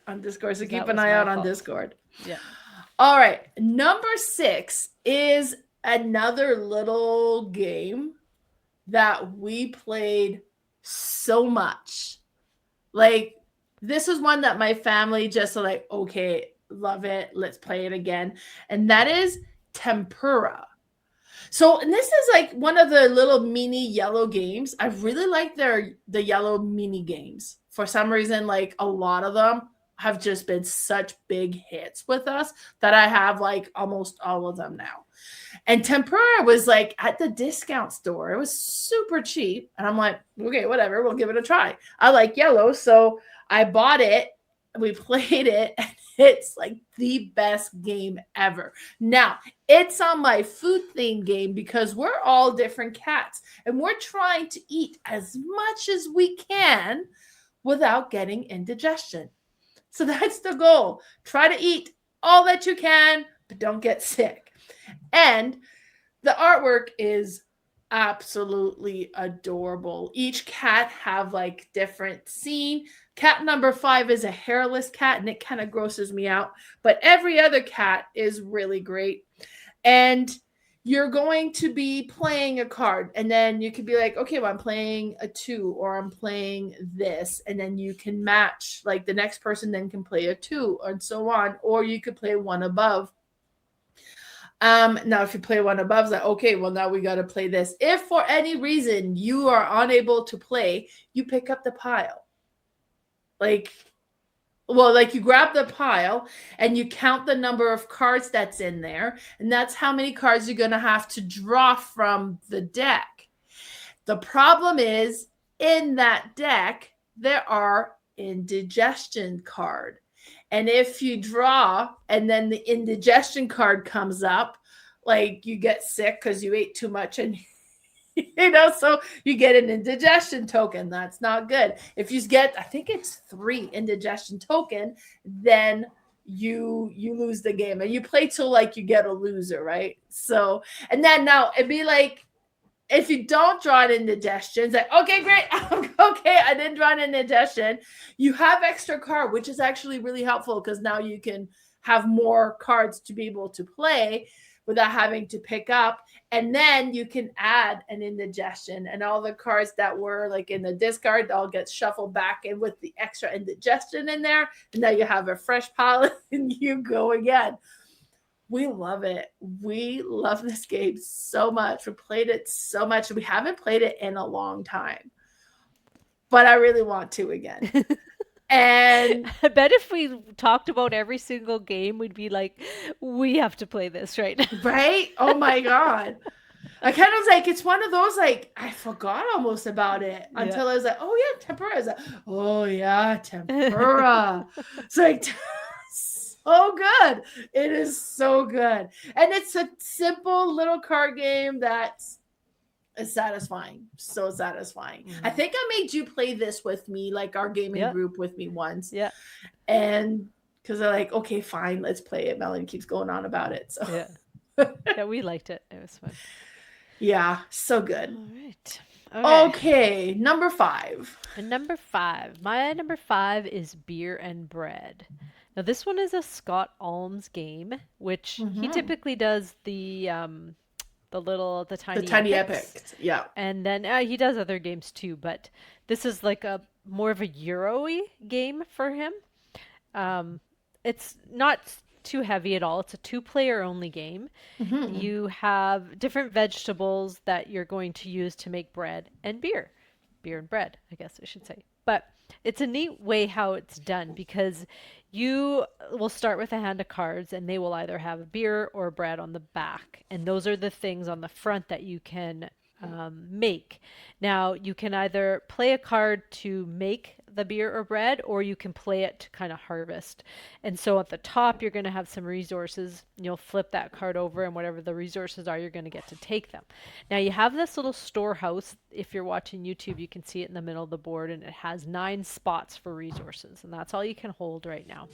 On Discord, so keep an eye out on Discord.
Yeah.
All right. Number 6 is another little game that we played so much. Like, this is one that my family just like, okay, love it. Let's play it again. And that is Tempurra. So, and this is like one of the little mini yellow games. I really like the yellow mini games. For some reason, like a lot of them have just been such big hits with us that I have like almost all of them now. And Tempura was like at the discount store. It was super cheap. And I'm like, okay, whatever, we'll give it a try. I like yellow. So I bought it. We played it. And it's like the best game ever. Now, it's on my food theme game because we're all different cats and we're trying to eat as much as we can without getting indigestion. So that's the goal. Try to eat all that you can, but don't get sick. And the artwork is absolutely adorable. Each cat have like different scene. Cat number 5 is a hairless cat and it kind of grosses me out, but every other cat is really great. And you're going to be playing a card and then you could be like, okay, well, I'm playing a 2 or I'm playing this. And then you can match, like the next person then can play a 2 and so on. Or you could play one above. Now if you play one above, it's like, okay, well, now we got to play this. If for any reason you are unable to play, you pick up the pile. Like you grab the pile and you count the number of cards that's in there, and that's how many cards you're going to have to draw from the deck. The problem is in that deck, there are indigestion cards. And if you draw and then the indigestion card comes up, like you get sick because you ate too much and so you get an indigestion token. That's not good. If you get, I think it's 3 indigestion token, then you lose the game and you play till like you get a loser, right? So, and then now it'd be like, if you don't draw an indigestion, it's like, okay, great. Okay, I didn't draw an indigestion. You have extra card, which is actually really helpful because now you can have more cards to be able to play without having to pick up. And then you can add an indigestion and all the cards that were like in the discard, all get shuffled back in with the extra indigestion in there. And now you have a fresh pile and you go again. We love it. We love this game so much. We played it so much. We haven't played it in a long time, but I really want to again. And
I bet if we talked about every single game, we'd be like, we have to play this right now.
Right? Oh my God. I kind of was like, it's one of those, like, I forgot almost about it until I was like, oh yeah, tempura. Like, oh yeah, tempura. It's like, so good. It is so good. And it's a simple little card game that's satisfying. So satisfying. Mm-hmm. I think I made you play this with me, like our gaming group with me once.
Yeah.
And because they're like, okay, fine, let's play it. Melanie keeps going on about it. So
yeah, we liked it. It was fun.
Yeah, so good.
All right.
Okay, number 5.
And number 5. My number 5 is Beer and Bread. Now this one is a Scott Alms game, which he typically does the tiny epics.
Yeah.
And then he does other games too, but this is like a more of a Euro-y game for him. It's not too heavy at all. It's a 2-player only game. Mm-hmm. You have different vegetables that you're going to use to make bread and beer. Beer and bread, I guess I should say. But it's a neat way how it's done because you will start with a hand of cards and they will either have a beer or bread on the back. And those are the things on the front that you can make. Now, you can either play a card to make the beer or bread, or you can play it to kind of harvest. And so at the top, you're going to have some resources. You'll flip that card over, and whatever the resources are, you're going to get to take them. Now, you have this little storehouse. If you're watching YouTube, you can see it in the middle of the board, and it has 9 spots for resources, and that's all you can hold right now.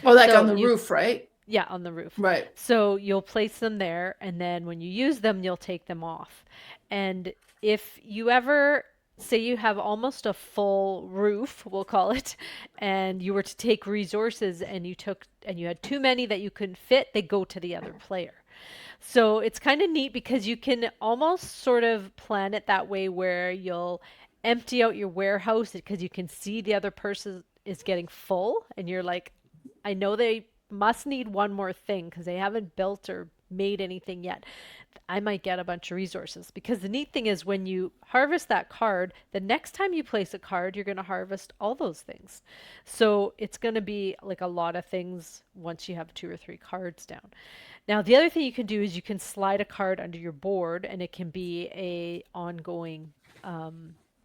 Oh, like on the roof, right?
Yeah, on the roof.
Right.
So you'll place them there, and then when you use them, you'll take them off. And if you ever say you have almost a full roof, we'll call it, and you were to take resources and you had too many that you couldn't fit, they go to the other player. So it's kind of neat because you can almost sort of plan it that way where you'll empty out your warehouse because you can see the other person is getting full and you're like, I know they must need one more thing because they haven't built or made anything yet. I might get a bunch of resources because the neat thing is when you harvest that card, the next time you place a card, you're going to harvest all those things. So it's going to be like a lot of things once you have two or three cards down. Now, the other thing you can do is you can slide a card under your board and it can be a ongoing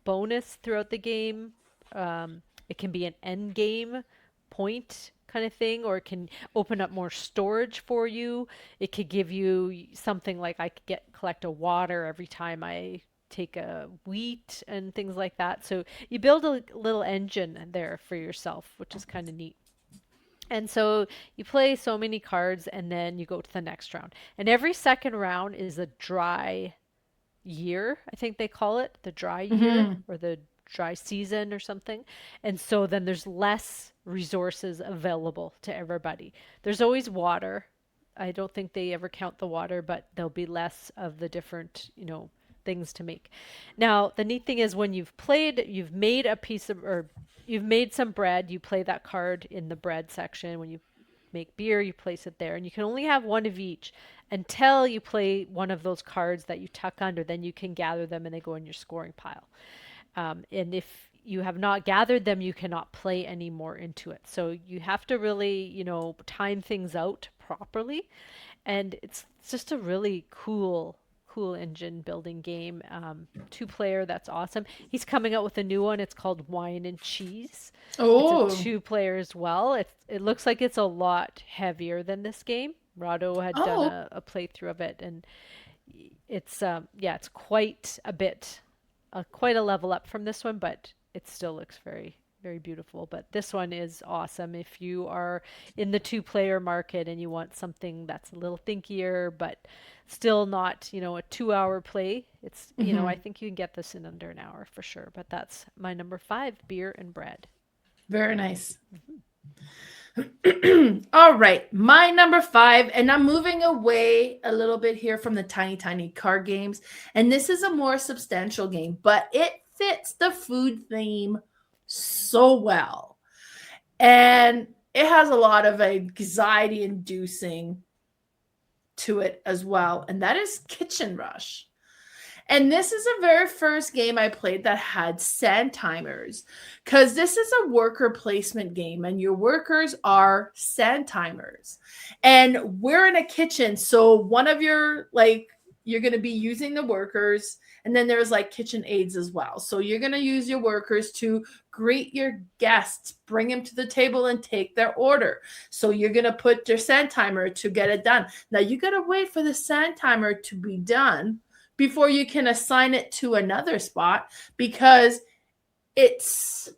bonus throughout the game. It can be an end game point kind of thing, or it can open up more storage for you. It could give you something like I could collect a water every time I take a wheat and things like that. So you build a little engine there for yourself, which is kind of neat. And so you play so many cards and then you go to the next round. And every second round is a dry year, I think they call it, the dry year
Mm-hmm.
or the dry season or something. And so then there's less resources available to everybody. There's always water. I don't think they ever count the water, but there'll be less of the different, things to make. Now, the neat thing is when you've made a piece of, or you've made some bread, you play that card in the bread section. When you make beer, you place it there. And you can only have one of each until you play one of those cards that you tuck under. Then you can gather them and they go in your scoring pile. And if you have not gathered them, you cannot play any more into it. So you have to really, time things out properly. And it's just a really cool engine building game. Two player, that's awesome. He's coming out with a new one. It's called Wine and Cheese. It's a
Oh,
two player as well. It looks like it's a lot heavier than this game. Rado had done
oh,
a playthrough of it, and it's yeah, it's quite a bit, quite a level up from this one, but it still looks very beautiful. But this one is awesome if you are in the two-player market and you want something that's a little thinkier, but still not, a 2 hour play. It's,
hmm,
I think you can get this in under an hour for sure. But that's my number five, beer and bread.
very nice. All right, my number five, and I'm moving away a little bit here from the tiny card games. And this is a more substantial game, but it fits the food theme so well. And it has a lot of anxiety inducing to it as well. And that is Kitchen Rush. And this is the very first game I played that had sand timers because this is a worker placement game and your workers are sand timers. And we're in a kitchen. So one of your, like, you're going to be using the workers and then there's like kitchen aids as well. So you're going to use your workers to greet your guests, bring them to the table and take their order. So you're going to put your sand timer to get it done. Now you got to wait for the sand timer to be done before you can assign it to another spot because it's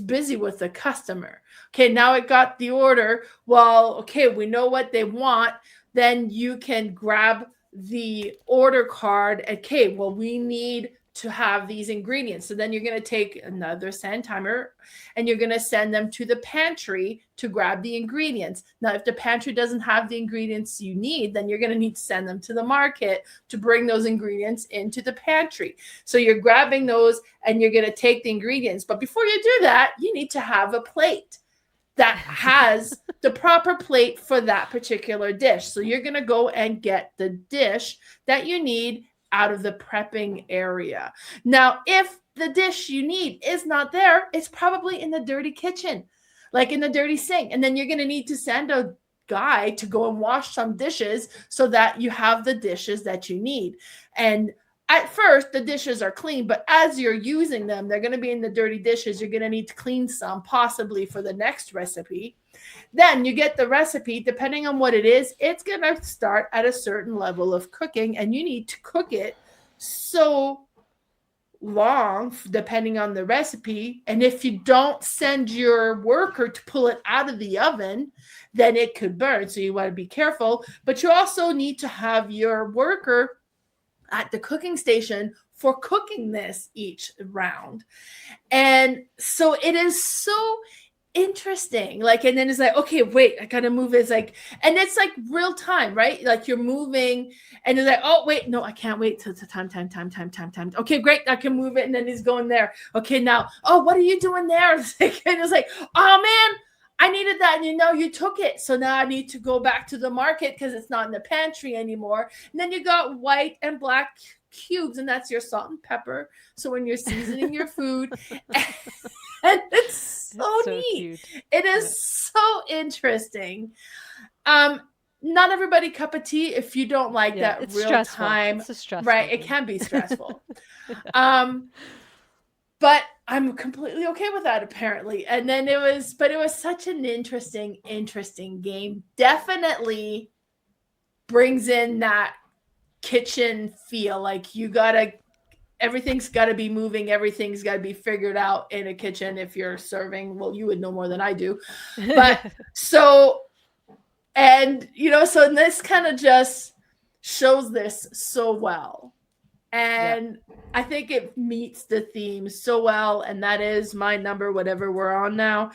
busy with the customer. Okay, now it got the order. Well, okay, we know what they want. Then you can grab the order card. Okay, well, we need to have these ingredients. So then you're going to take another send timer and you're going to send them to the pantry to grab the ingredients. Now, if the pantry doesn't have the ingredients you need, then you're going to need to send them to the market to bring those ingredients into the pantry. So you're grabbing those and you're going to take the ingredients. But before you do that, you need to have a plate that has the proper plate for that particular dish. So you're going to go and get the dish that you need out of the prepping area. Now, if the dish you need is not there, it's probably in the dirty kitchen, like in the dirty sink. And then you're going to need to send a guy to go and wash some dishes so that you have the dishes that you need. And at first, the dishes are clean, but as you're using them, they're going to be in the dirty dishes. You're going to need to clean some, possibly for the next recipe. Then you get the recipe, depending on what it is, it's going to start at a certain level of cooking, and you need to cook it so long, depending on the recipe. And if you don't send your worker to pull it out of the oven, then it could burn. So you want to be careful. But you also need to have your worker at the cooking station for cooking this each round. And so it is so interesting. Like, and then it's like, okay, wait, I gotta move. It's like, and it's like real time, right? Like you're moving, and it's like, oh wait, no, I can't wait till the time. Okay, great, I can move it, and then he's going there. Okay, now, oh, what are you doing there? It's like, and it's like, oh man, I needed that, and you took it, so now I need to go back to the market because it's not in the pantry anymore. And then you got white and black cubes, and that's your salt and pepper. So when you're seasoning your food, and it's
It's
so
so
neat.
cute.
It
Yeah.
is so interesting. Um, Not everybody cup of tea if you don't like
Yeah,
that
it's
real
stressful.
time,
It's a stressful
right? It
game.
can be stressful. Um, but I'm completely okay with that apparently. And then it was such an interesting game. Definitely brings in that kitchen feel. Like everything's got to be moving, everything's got to be figured out in a kitchen if you're serving. Well, you would know more than I do. But so, and so this kind of just shows this so well.
Yeah,
And I think it meets the theme so well. And that is my number, whatever we're on now.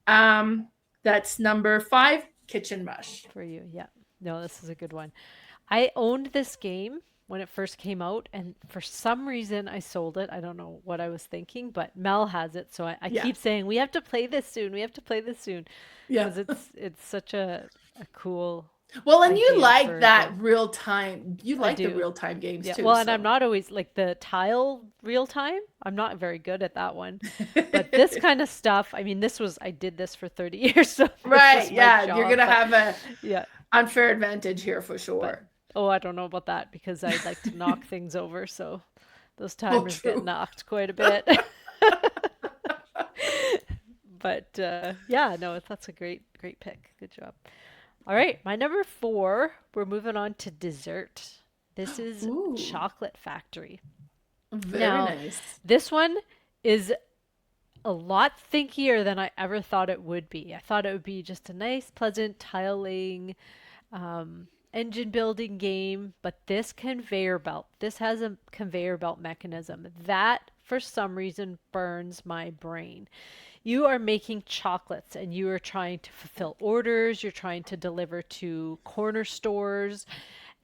Um, that's number 5, Kitchen Rush.
for you. Yeah. No, this is a good one. I owned this game when it first came out, and for some reason I sold it. I don't know what I was thinking, but Mel has it, so I
Yeah.
keep saying we have to play this soon. We have to play this soon
Yeah.
because it's such a cool
Well, and you
idea
like
for a
that
game.
real time. You
I
like the
do.
real time games
Yeah.
too.
Well, and I'm
So,
not always like the tile real time. I'm not very good at that one. But this kind of stuff, I mean, I did this for 30 years, so this
right.
was my
Yeah. You're going
job,
to
but
have a
yeah.
unfair advantage here for
But
sure.
oh, I don't know about that because I like to knock things over, so those
Oh,
timers get
true.
knocked quite a bit. But yeah, no, that's a great pick. Good job. All right, my number 4, we're moving on to dessert. This is
Ooh,
Chocolate Factory.
very
Now,
nice.
this one is a lot thinkier than I ever thought it would be. I thought it would be just a nice, pleasant tiling, engine building game, but this has a conveyor belt mechanism that for some reason burns my brain. You are making chocolates and you are trying to fulfill orders, you're trying to deliver to corner stores,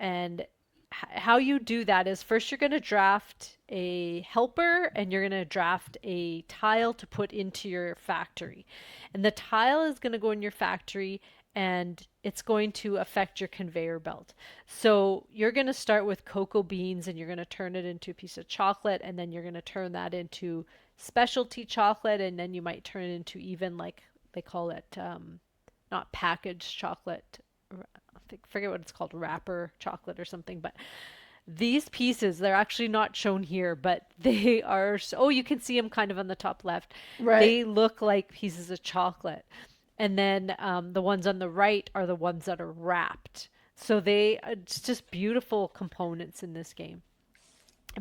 and how you do that is first you're going to draft a helper and you're going to draft a tile to put into your factory. And the tile is going to go in your factory and it's going to affect your conveyor belt. So you're going to start with cocoa beans and you're going to turn it into a piece of chocolate and then you're going to turn that into specialty chocolate and then you might turn it into even like they call it not packaged chocolate. Forget what it's called, wrapper chocolate or something, but these pieces, they're actually not shown here, but they are, oh, you can see them kind of on the top left.
Right.
They look like pieces of chocolate. And then the ones on the right are the ones that are wrapped. So it's just beautiful components in this game.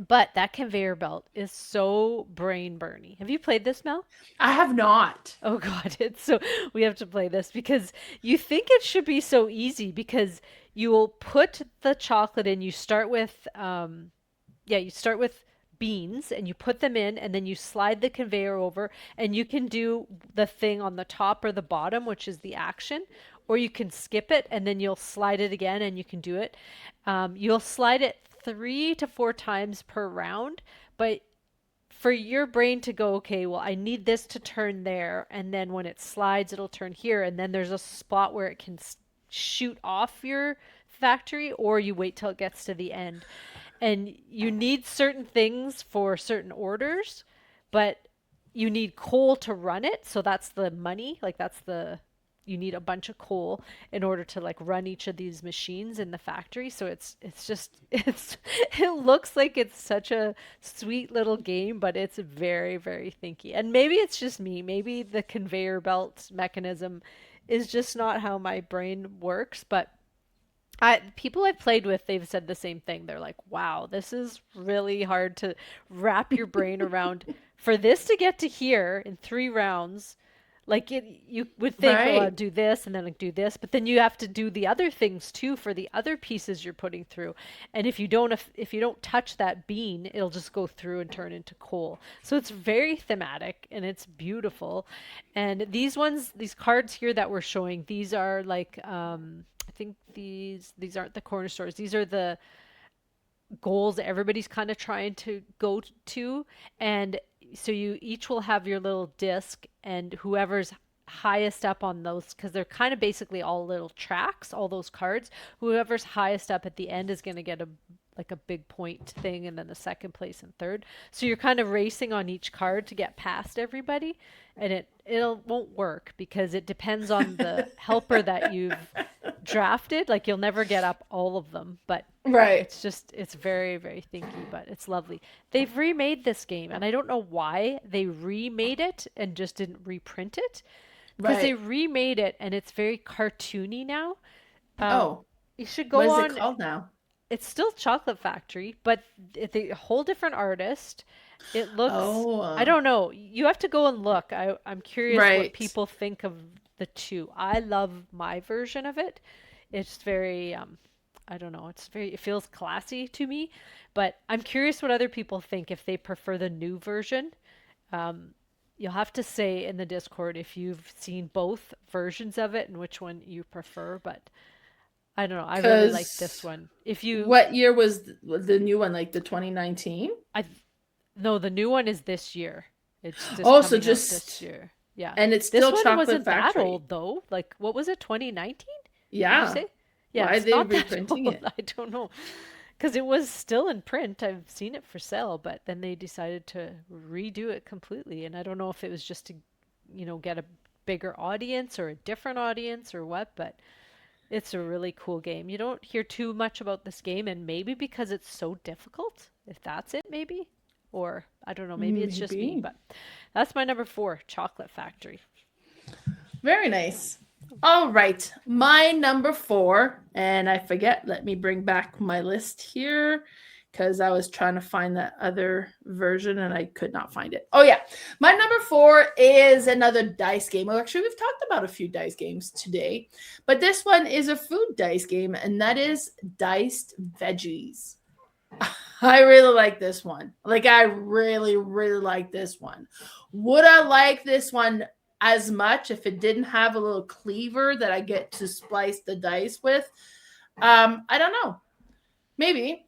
But that conveyor belt is so brain burny. Have you played this, Mel?
I have not.
Oh God, it's so we have to play this because you think it should be so easy because you will put the chocolate in. You start with you start with beans and you put them in and then you slide the conveyor over and you can do the thing on the top or the bottom, which is the action, or you can skip it and then you'll slide it again and you can do it. You'll slide it 3 to 4 times per round, but for your brain to go, okay, well, I need this to turn there, and then when it slides, it'll turn here, and then there's a spot where it can shoot off your factory, or you wait till it gets to the end. And you need certain things for certain orders, but you need coal to run it, so that's the money, like that's the you need a bunch of coal in order to like run each of these machines in the factory. So it's just it looks like it's such a sweet little game, but it's very thinky. And maybe it's just me. Maybe the conveyor belt mechanism is just not how my brain works, but people I've played with, they've said the same thing. They're like, "Wow, this is really hard to wrap your brain around. For this to get to here in 3 rounds, Like you would think, oh, I'll
Right.
do this and then I'll do this, but then you have to do the other things too for the other pieces you're putting through. And if you don't touch that bean, it'll just go through and turn into coal. So it's very thematic and it's beautiful. And these cards here that we're showing, these are like I think these aren't the corner stores. These are the goals that everybody's kind of trying to go to. And so you each will have your little disc, and whoever's highest up on those, because they're kind of basically all little tracks, all those cards, whoever's highest up at the end is going to get a like a big point thing, and then the second place and third. So you're kind of racing on each card to get past everybody, and it'll won't work because it depends on the helper that you've drafted. Like you'll never get up all of them, but
Right.
it's very, very thinky, but it's lovely. They've remade this game, and I don't know why they remade it and just didn't reprint it because they
Right.
remade it and it's very cartoony now. Um,
Oh,
you should
what
go
is it
on.
called now?
It's still Chocolate Factory, but it's a whole different artist. It looks,
Oh,
I don't know. You have to go and look. I'm curious what
right.
people think of the two. I love my version of it. It's very, I don't know. It feels classy to me, but I'm curious what other people think if they prefer the new version. Um, you'll have to say in the Discord if you've seen both versions of it and which one you prefer, but I don't know. I really like this
Because
one. If you,
what year was the new one? Like the 2019?
I, no, the new one is this year. It's just
Oh, so
coming out this
just,
year. Yeah.
and it's
This
still
one
Chocolate
wasn't that
Factory.
old though. Like, what was it, 2019? Did you
Yeah.
say? Yeah,
Why are
it's
they
not that
reprinting
old.
it?
I don't know. Because it was still in print. I've seen it for sale, but then they decided to redo it completely. And I don't know if it was just to, get a bigger audience or a different audience or what, but it's a really cool game. You don't hear too much about this game, and maybe because it's so difficult, if that's it, maybe. Or I don't know, maybe it's just me,
Maybe.
but that's my number four, Chocolate Factory.
Very nice. All right. My number four, and I forget, let me bring back my list here because I was trying to find that other version and I could not find it. Oh, yeah. My number four is another dice game. Well, actually, we've talked about a few dice games today, but this one is a food dice game, and that is Diced Veggies. I really like this one. Like, I really, really like this one. Would I like this one as much if it didn't have a little cleaver that I get to splice the dice with? I don't know. Maybe.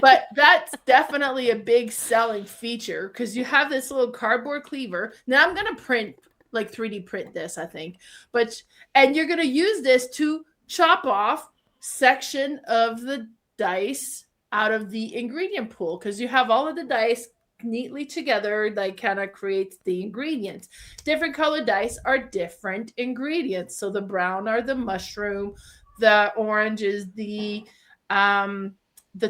But that's definitely a big selling feature because you have this little cardboard cleaver. Now I'm going to print, like 3D print this, I think. But, and you're going to use this to chop off section of the dice out of the ingredient pool because you have all of the dice neatly together, like kind of creates the ingredients. Different colored dice are different ingredients. So the brown are the mushroom, the orange is the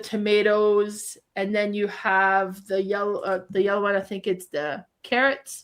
tomatoes, and then you have the yellow one. I think it's the carrots,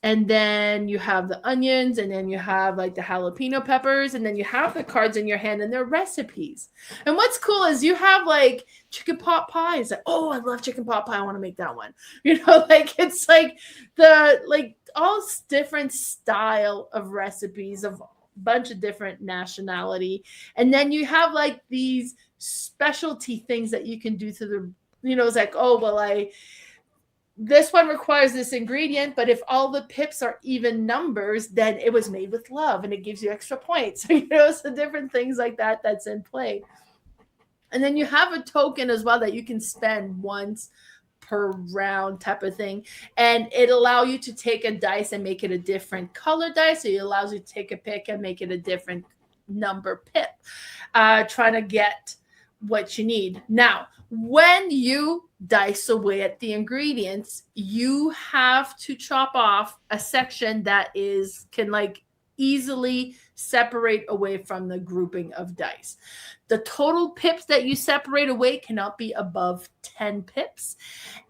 and then you have the onions, and then you have like the jalapeno peppers, and then you have the cards in your hand and they're recipes. And what's cool is you have like chicken pot pies. Like, oh, I love chicken pot pie, I want to make that one. Like it's like the like all different style of recipes of a bunch of different nationality. And then you have like these specialty things that you can do to the, it's like, oh, well, this one requires this ingredient, but if all the pips are even numbers, then it was made with love and it gives you extra points. So different things like that that's in play. And then you have a token as well that you can spend once per round type of thing. And it allows you to take a dice and make it a different color dice. So it allows you to take a pick and make it a different number pip, trying to get what you need. Now, when you dice away at the ingredients, you have to chop off a section that can like easily separate away from the grouping of dice. The total pips that you separate away cannot be above 10 pips.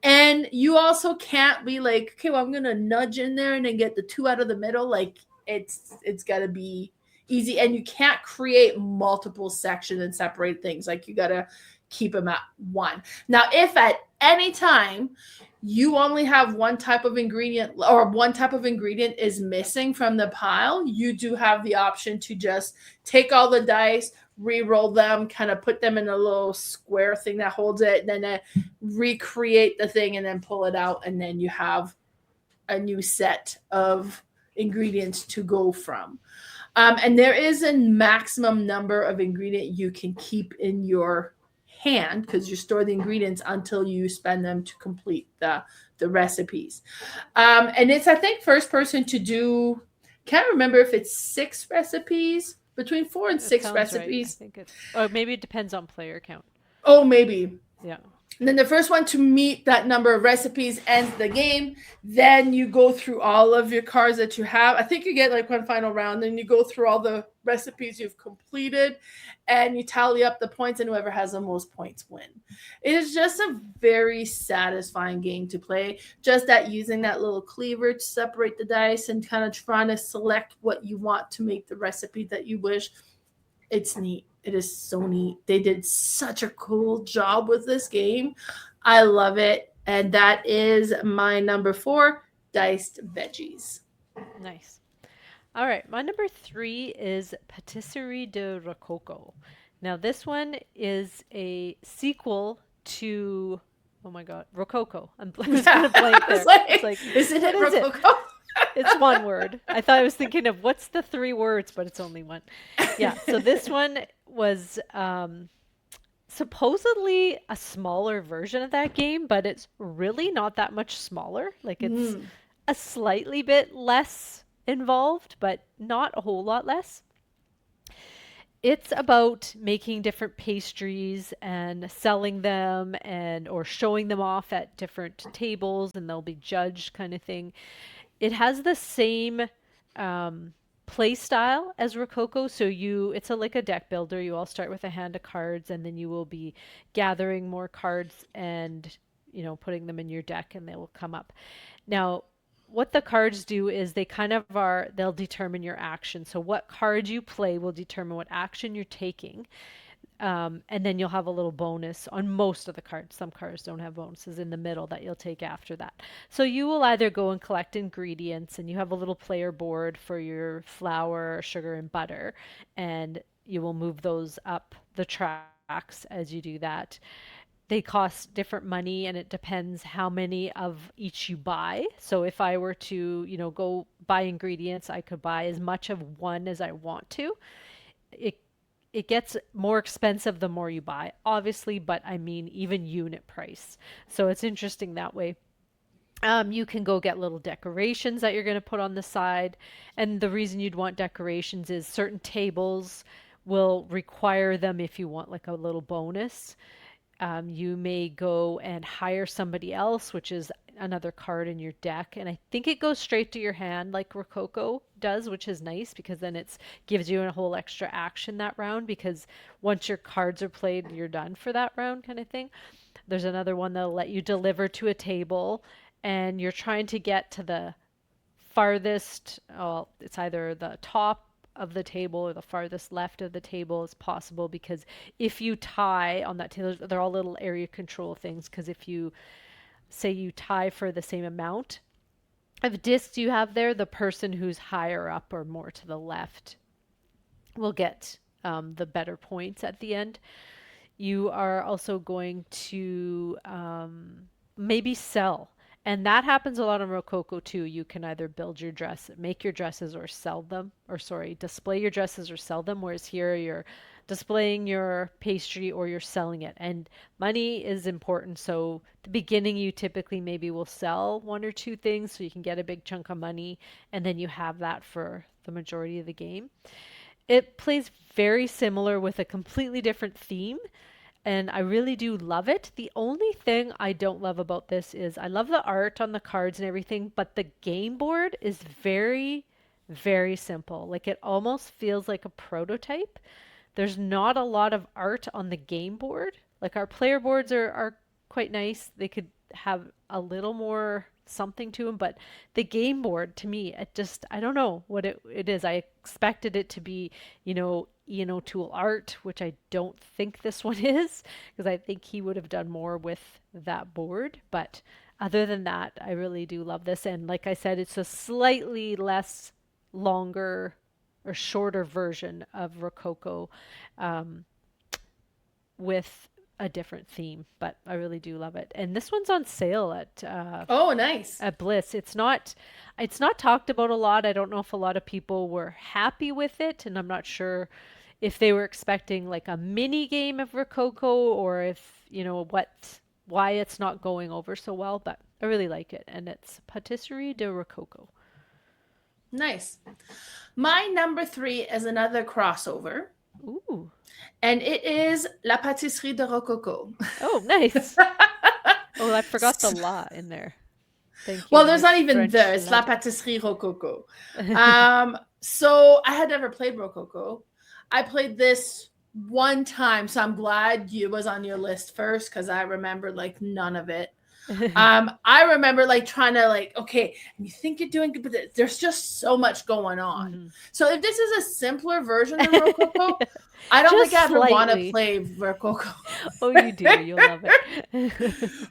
And you also can't be like, okay, well, I'm going to nudge in there and then get the two out of the middle. Like it's got to be easy. And you can't create multiple sections and separate things. Like you got to keep them at one. Now, if at any time you only have one type of ingredient or one type of ingredient is missing from the pile, you do have the option to just take all the dice, re-roll them, kind of put them in a little square thing that holds it, and then recreate the thing and then pull it out, and then you have a new set of ingredients to go from. And there is a maximum number of ingredient you can keep in your hand because you store the ingredients until you spend them to complete the recipes. And it's, I think, first person to do, can't remember if it's 6 recipes, between 4 and
It
6
sounds right. I
recipes.
think it's, or maybe it depends on player count.
Oh, maybe.
Yeah.
And then the first one to meet that number of recipes ends the game. Then you go through all of your cards that you have. I think you get like one final round. Then you go through all the recipes you've completed and you tally up the points, and whoever has the most points win. It is just a very satisfying game to play. Just that using that little cleaver to separate the dice and kind of trying to select what you want to make the recipe that you wish. It's neat. It is so neat. They did such a cool job with this game. I love it. And that is my number 4, Diced Veggies.
Nice. All right. My number 3 is Patisserie de Rococo. Now, this one is a sequel to, oh my God, Rococo. I'm just going to blank there. It's like,
isn't
what
it
is it?
Rococo?
It's one word. I thought I was thinking of what's the 3 words, but it's only one. Yeah. So this one was supposedly a smaller version of that game, but it's really not that much smaller. Like it's a slightly bit less involved, but not a whole lot less. It's about making different pastries and selling them and or showing them off at different tables and they'll be judged kind of thing. It has the same play style as Rococo. So it's like a deck builder. You all start with a hand of cards, and then you will be gathering more cards and putting them in your deck, and they will come up. Now, what the cards do is they'll determine your action. So what card you play will determine what action you're taking. And then you'll have a little bonus on most of the cards. Some cards don't have bonuses in the middle that you'll take after that. So you will either go and collect ingredients, and you have a little player board for your flour, sugar, and butter, and you will move those up the tracks as you do that. They cost different money, and it depends how many of each you buy. So if I were to, go buy ingredients, I could buy as much of one as I want to. It it gets more expensive the more you buy, obviously, but I mean even unit price. So it's interesting that way. You can go get little decorations that you're going to put on the side. And the reason you'd want decorations is certain tables will require them if you want like a little bonus. You may go and hire somebody else, which is another card in your deck. And I think it goes straight to your hand like Rococo does, which is nice because then it gives you a whole extra action that round because once your cards are played, you're done for that round kind of thing. There's another one that'll let you deliver to a table and you're trying to get to the farthest, it's either the top of the table or the farthest left of the table as possible because if you tie on that table, they're all little area control things because if you say you tie for the same amount of discs you have there, the person who's higher up or more to the left will get the better points at the end. You are also going to maybe sell. And that happens a lot in Rococo too. You can either build your dress, make your dresses, or sell them, or sorry, display your dresses or sell them. Whereas here you're displaying your pastry or you're selling it. And money is important. So the beginning you typically maybe will sell one or two things so you can get a big chunk of money, and then you have that for the majority of the game. It plays very similar with a completely different theme and I really do love it. The only thing I don't love about this is I love the art on the cards and everything, but the game board is very, very simple. Like it almost feels like a prototype. There's not a lot of art on the game board. Like our player boards are quite nice. They could have a little more something to them, but the game board to me, it just, I don't know what it is. I expected it to be, Tool art, which I don't think this one is, because I think he would have done more with that board. But other than that, I really do love this. And like I said, it's a slightly less longer or shorter version of Rococo, um, with a different theme, but I really do love it. And this one's on sale
Oh, nice.
at Bliss. It's not talked about a lot. I don't know if a lot of people were happy with it, and I'm not sure if they were expecting like a mini game of Rococo, or if, why it's not going over so well, but I really like it. And it's Patisserie de Rococo.
Nice. My number three is another crossover,
Ooh.
and it is La Pâtisserie de Rococo.
Oh, nice. Oh, I forgot the la in there. Thank you,
Well, there's
Miss
not even
French
there. It's La
fanatic.
Pâtisserie Rococo. So I had never played Rococo. I played this one time, so I'm glad you was on your list first because I remember like none of it. I remember like trying to like, okay, you think you're doing good, but there's just so much going on.
Mhm.
So if this is a simpler version of Rococo, I don't
Just
think I ever want to
slightly.
play Rococo.
Oh, you do. You'll love it.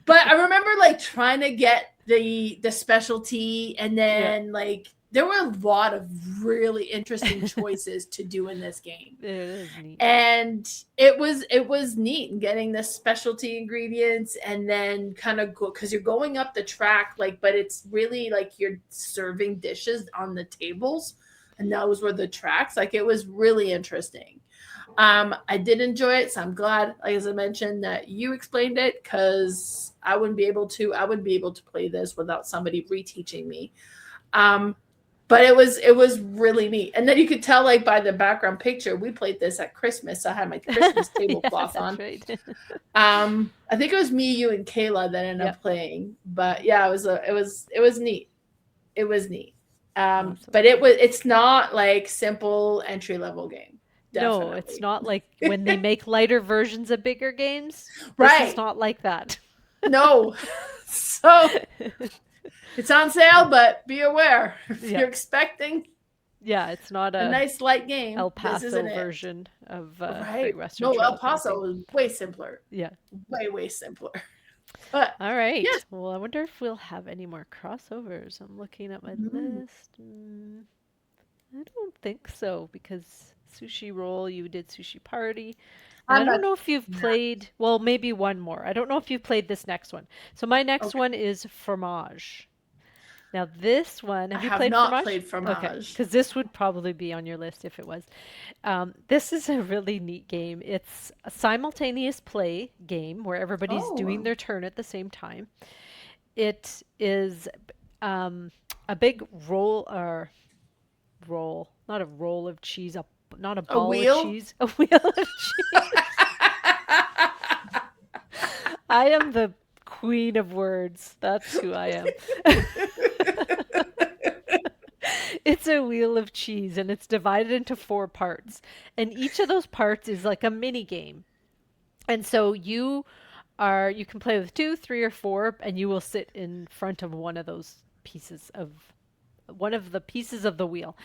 But I remember like trying to get the specialty, and
Yeah,
then like there were a lot of really interesting choices to do in this game.
it is neat.
And it was neat getting the specialty ingredients, and then kind of go because you're going up the track, like, but it's really like you're serving dishes on the tables, and those were the tracks. Like it was really interesting. I did enjoy it, so I'm glad, like as I mentioned, that you explained it because I wouldn't be able to. I wouldn't be able to play this without somebody reteaching me. Um, but it was really neat, and then you could tell like by the background picture, we played this at Christmas. So I had my Christmas
Yeah,
tablecloth
that's
on.
right.
I think it was me, you, and Kayla that ended
Yep.
up playing. But yeah, it was neat. It was neat.
Awesome.
But it's not like simple entry level game.
No, it's
Definitely.
not like when they make lighter versions of bigger games. This is
Right.
not like that.
No. So it's on sale, but be aware if
Yeah.
you're expecting
Yeah, it's not
a
a
nice light game,
El
this
Paso
isn't it.
version of
Right.
Great Western
No, El
Trail kind of
Paso
thing.
was way simpler.
Yeah.
Way, way simpler. But
All
yeah.
right. Well, I wonder if we'll have any more crossovers. I'm looking at my
Mm.
list. I don't think so because Sushi Roll, you did Sushi Party. Now, I
I'm
don't
not
know if you've
yeah.
played, well, maybe one more. I don't know if you've played this next one. So my next
Okay.
one is Fromage. Now, this one,
I
have you
have
played
not
Fromage?
played
Okay,
Fromage.
because this would probably be on your list if it was. This is a really neat game. It's a simultaneous play game where everybody's doing
Oh.
their turn at the same time. It is um, a big not a roll of cheese, not a
A
ball of
wheel?
cheese, a wheel of cheese. I am the queen of words. That's who I am. It's a wheel of cheese and it's divided into four parts. And each of those parts is like a mini game. And so you can play with two, three, or four, and you will sit in front of one of the pieces of the wheel.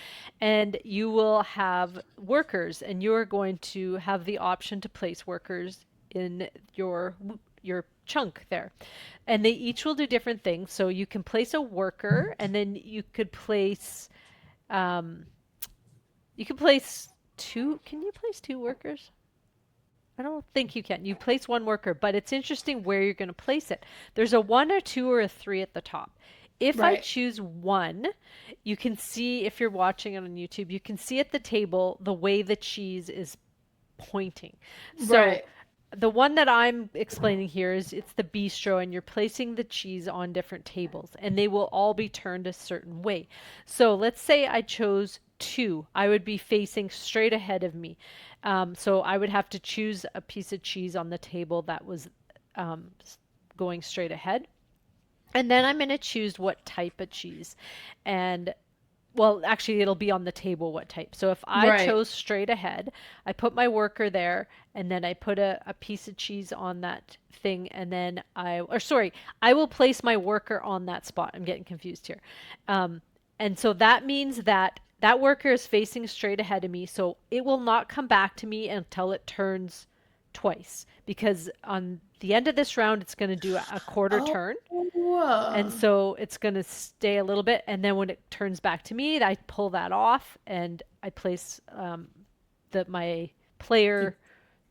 And you will have workers, and you're going to have the option to place workers in your chunk there. And they each will do different things. So you can place a worker, and then um, you can place two. Can you place two workers? I don't think you can. You place one worker, but it's interesting where you're going to place it. There's a one, a two, or a three at the top. If I
Right.
choose one, you can see, if you're watching it on YouTube, you can see at the table the way the cheese is pointing. So
Right.
the one that I'm explaining here is it's the bistro, and you're placing the cheese on different tables, and they will all be turned a certain way. So let's say I chose two, I would be facing straight ahead of me. So I would have to choose a piece of cheese on the table that was um, going straight ahead. And then I'm going to choose what type of cheese. And well, actually, it'll be on the table what type. So if I
Right.
chose straight ahead, I put my worker there, and then I put a piece of cheese on that thing, and then or sorry, I will place my worker on that spot. I'm getting confused here. Um, and so that means that that worker is facing straight ahead of me, so it will not come back to me until it turns twice. Because on the end of this round, it's going to do a quarter
Oh,
turn. And so it's going to stay a little bit. And then when it turns back to me, I pull that off and I place my player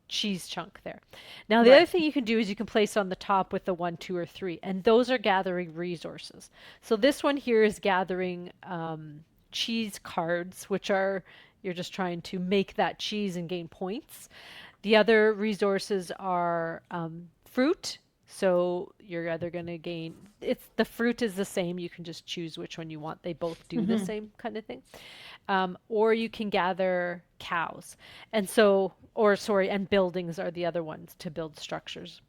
cheese chunk there. Now, the other
right.
thing you can do is you can place on the top with the one, two, or three, and those are gathering resources. So this one here is gathering cheese cards, which are you're just trying to make that cheese and gain points. The other resources are fruit. So you're either going to gain it's the fruit is the same. You can just choose which one you want. They both do the
Mm-hmm.
same kind of thing. Or you can gather cows. And so, or sorry, and buildings are the other ones to build structures.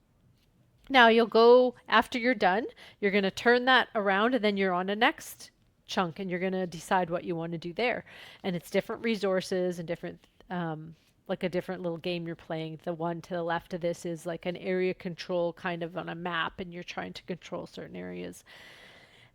Now you'll go after you're done, you're going to turn that around and then you're on the next chunk and you're going to decide what you want to do there. And it's different resources and different, like a different little game you're playing. The one to the left of this is like an area control kind of on a map and you're trying to control certain areas.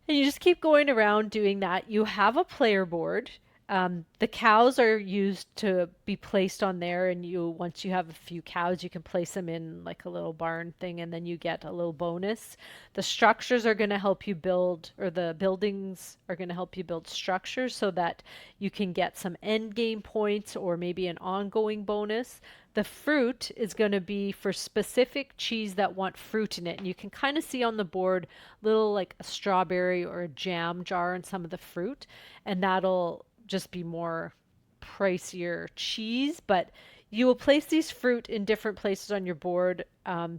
And you just keep going around doing that. You have a player board. The cows are used to be placed on there, and you once you have a few cows, you can place them in like a little barn thing, and then you get a little bonus. The structures are going to help you build, or the buildings are going to help you build structures so that you can get some end game points or maybe an ongoing bonus. The fruit is going to be for specific cheese that want fruit in it. And you can kind of see on the board little like a strawberry or a jam jar in some of the fruit. And that'll just be more pricier cheese. But you will place these fruit in different places on your board,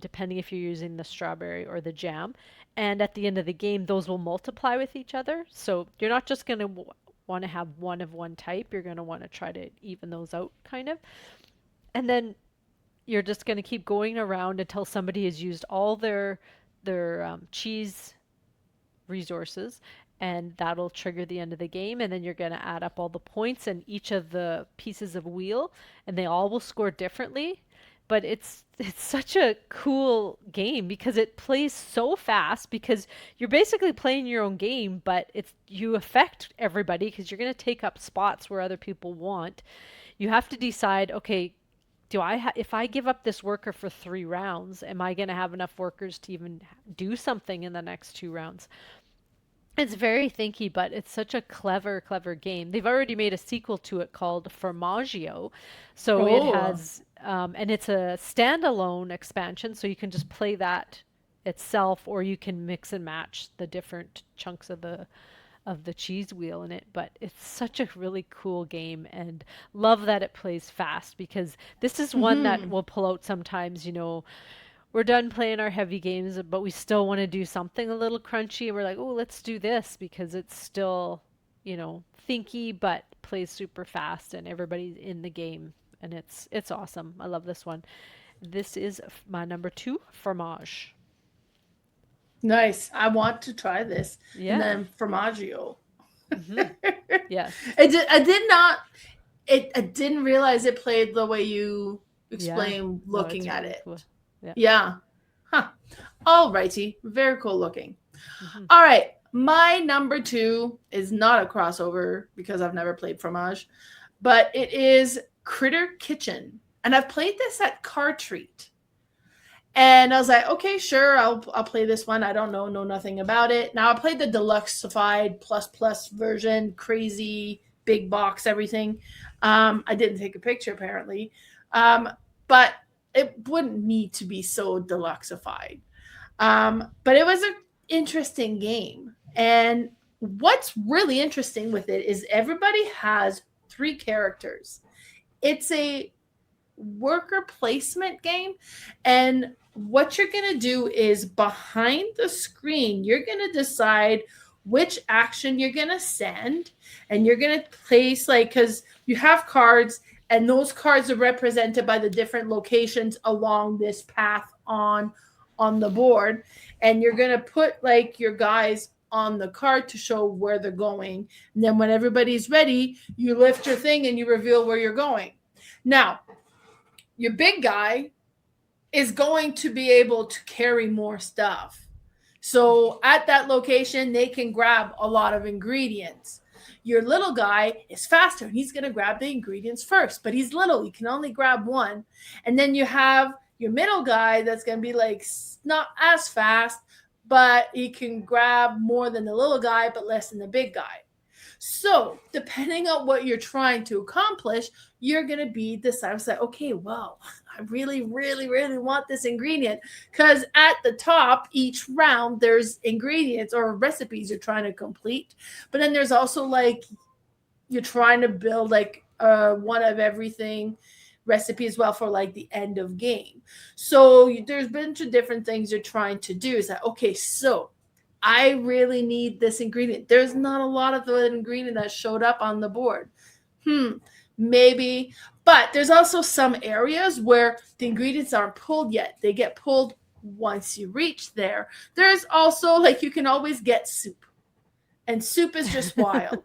depending if you're using the strawberry or the jam. And at the end of the game, those will multiply with each other. So you're not just going to want to have one of one type. You're going to want to try to even those out, kind of. And then you're just going to keep going around until somebody has used all their cheese resources, and that'll trigger the end of the game. And then you're going to add up all the points and each of the pieces of wheel, and they all will score differently. But it's such a cool game because it plays so fast because you're basically playing your own game, but it's you affect everybody because you're going to take up spots where other people want. You have to decide, okay, if I give up this worker for 3 rounds, am I going to have enough workers to even do something in the next 2 rounds? It's very thinky, but it's such a clever, clever game. They've already made a sequel to it called Formaggio. So it
Oh,
has, and it's a standalone expansion, so you can just play that itself, or you can mix and match the different chunks of the cheese wheel in it. But it's such a really cool game, and love that it plays fast because this is one that
mm-hmm.
will pull out sometimes. We're done playing our heavy games, but we still want to do something a little crunchy. We're like, oh, let's do this because it's still, thinky, but plays super fast and everybody's in the game. And it's awesome. I love this one. This is my number two, Fromage.
Nice. I want to try this. And
Yeah.
then Formaggio.
Hmm. Yes.
I did not. I didn't realize it played the way you
Yeah.
explained
Oh,
looking
it's
at
really
it.
cool. Yeah.
Yeah. Huh. All righty. Very cool looking.
Hmm.
All right. My number two is not a crossover because I've never played Fromage, but it is Critter Kitchen. And I've played this at Car Treat. And I was like, okay, sure, I'll play this one. I don't know nothing about it. Now I played the deluxeified plus version, crazy big box, everything. I didn't take a picture apparently, but it wouldn't need to be so deluxeified. But it was an interesting game, and what's really interesting with it is everybody has 3 characters. It's a worker placement game, and what you're going to do is behind the screen you're going to decide which action you're going to send, and you're going to place, like, because you have cards and those cards are represented by the different locations along this path on the board, and you're going to put like your guys on the card to show where they're going, and then when everybody's ready you lift your thing and you reveal where you're going. Now your big guy is going to be able to carry more stuff. So at that location, they can grab a lot of ingredients. Your little guy is faster and he's going to grab the ingredients first, but he's little. You can only grab one. And then you have your middle guy that's going to be like not as fast, but he can grab more than the little guy, but less than the big guy. So, depending on what you're trying to accomplish, you're going to be deciding, like, okay, well, I really, really, really want this ingredient. Because at the top, each round, there's ingredients or recipes you're trying to complete. But then there's also like, you're trying to build like one of everything recipe as well for like the end of game. So there's a bunch of different things you're trying to do. Is that okay? So I really need this ingredient. There's not a lot of the ingredient that showed up on the board. Maybe, but there's also some areas where the ingredients aren't pulled yet. They get pulled once you reach there. There's also like you can always get soup, and soup is just wild.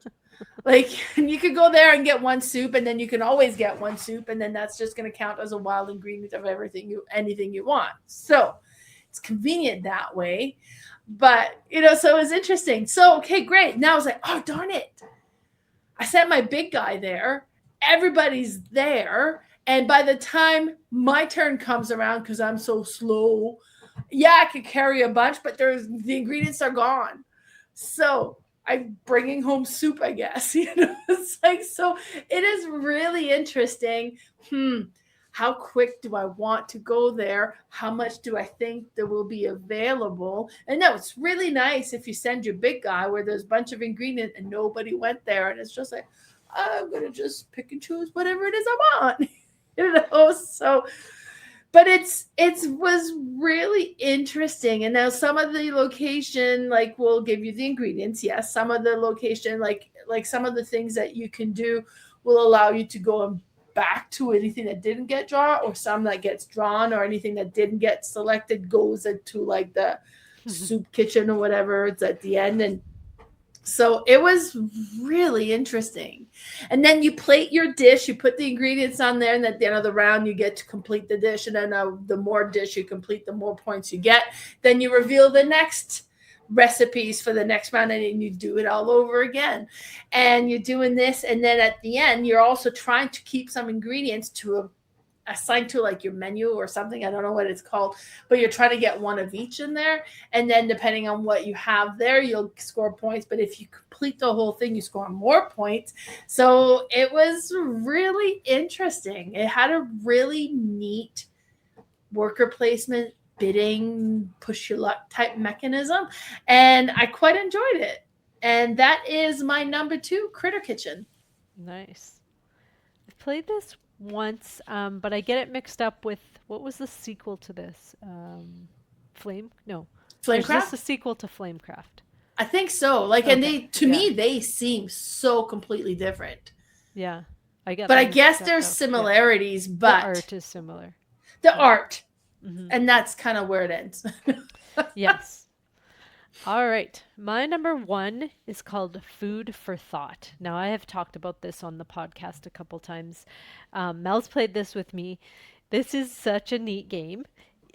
Like you could go there and get one soup, and then you can always get one soup, and then that's just going to count as a wild ingredient of anything you want. So it's convenient that way. But so it was interesting. So okay, great. Now I was like, oh darn it. I sent my big guy there. Everybody's there. And by the time my turn comes around, because I'm so slow, I could carry a bunch, but the ingredients are gone. So I'm bringing home soup, I guess. It's like, so it is really interesting. How quick do I want to go there? How much do I think there will be available? And no, it's really nice if you send your big guy where there's a bunch of ingredients and nobody went there. And it's just like, I'm going to just pick and choose whatever it is I want. So, but it was really interesting. And now some of the location, like, will give you the ingredients. Yes. Some of the location, like some of the things that you can do will allow you to go and back to anything that didn't get drawn, or some that gets drawn, or anything that didn't get selected goes into like the soup kitchen or whatever. It's at the end. And so it was really interesting. And then you plate your dish, you put the ingredients on there, and at the end of the round, you get to complete the dish. And then the more dish you complete, the more points you get. Then you reveal the next recipes for the next round, and you do it all over again. And you're doing this. And then at the end, you're also trying to keep some ingredients to assigned to like your menu or something. I don't know what it's called, but you're trying to get one of each in there. And then depending on what you have there, you'll score points. But if you complete the whole thing, you score more points. So it was really interesting. It had a really neat worker placement, bidding, push your luck type mechanism. And I quite enjoyed it. And that is my number 2, Critter Kitchen.
Nice. I've played this once, but I get it mixed up with what was the sequel to this? Flame? No. Is this
Flamecraft?
the sequel to Flamecraft?
I think so. Like,
Okay.
and they, to me, they seem so completely different.
Yeah. I get
But I
them
guess
mixed up
there's
though.
similarities,
The
but
art is similar.
the art,
hmm
and that's kind of where it ends.
Yes. All right. My number 1 is called Food for Thought. Now, I have talked about this on the podcast a couple times. Mel's played this with me. This is such a neat game.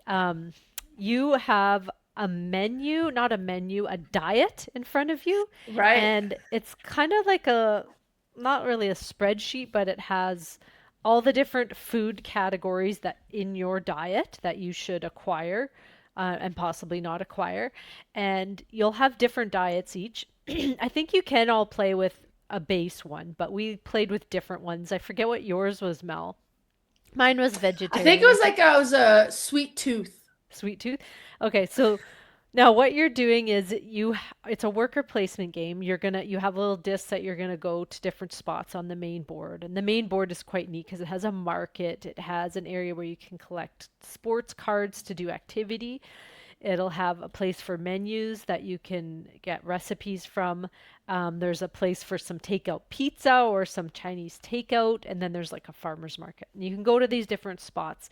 Um, you have a menu, not a menu, a diet in front of you.
Right.
And it's kind of like not really a spreadsheet, but it has all the different food categories that in your diet that you should acquire and possibly not acquire. And you'll have different diets each. I think you can all play with a base one, but we played with different ones. I forget what yours was, Mel. Mine was
I think it
vegetarian, I
was like
think.
I was a sweet tooth.
Sweet tooth. Okay, so now what you're doing is it's a worker placement game. You have little discs that you're gonna go to different spots on the main board. And the main board is quite neat because it has a market, it has an area where you can collect sports cards to do activity. It'll have a place for menus that you can get recipes from. There's a place for some takeout pizza or some Chinese takeout, and then there's like a farmer's market. And you can go to these different spots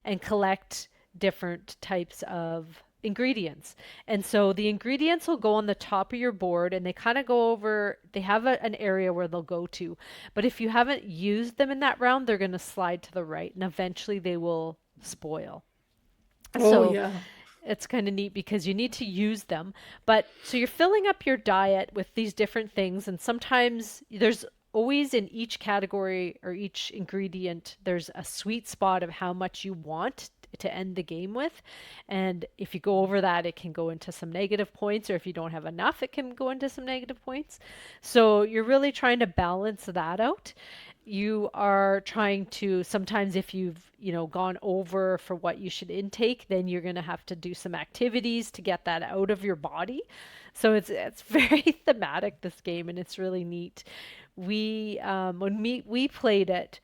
and collect different types of ingredients. And so the ingredients will go on the top of your board and they kind of go over, they have an area where they'll go to. But if you haven't used them in that round, they're going to slide to the right and eventually they will spoil.
Oh
So
yeah.
it's kind of neat because you need to use them. But so you're filling up your diet with these different things, and sometimes there's always in each category or each ingredient, there's a sweet spot of how much you want to end the game with. And if you go over that, it can go into some negative points, or if you don't have enough, it can go into some negative points. So you're really trying to balance that out. You are trying to sometimes if you've gone over for what you should intake, then you're going to have to do some activities to get that out of your body. So it's very thematic, this game, and it's really neat. We played it,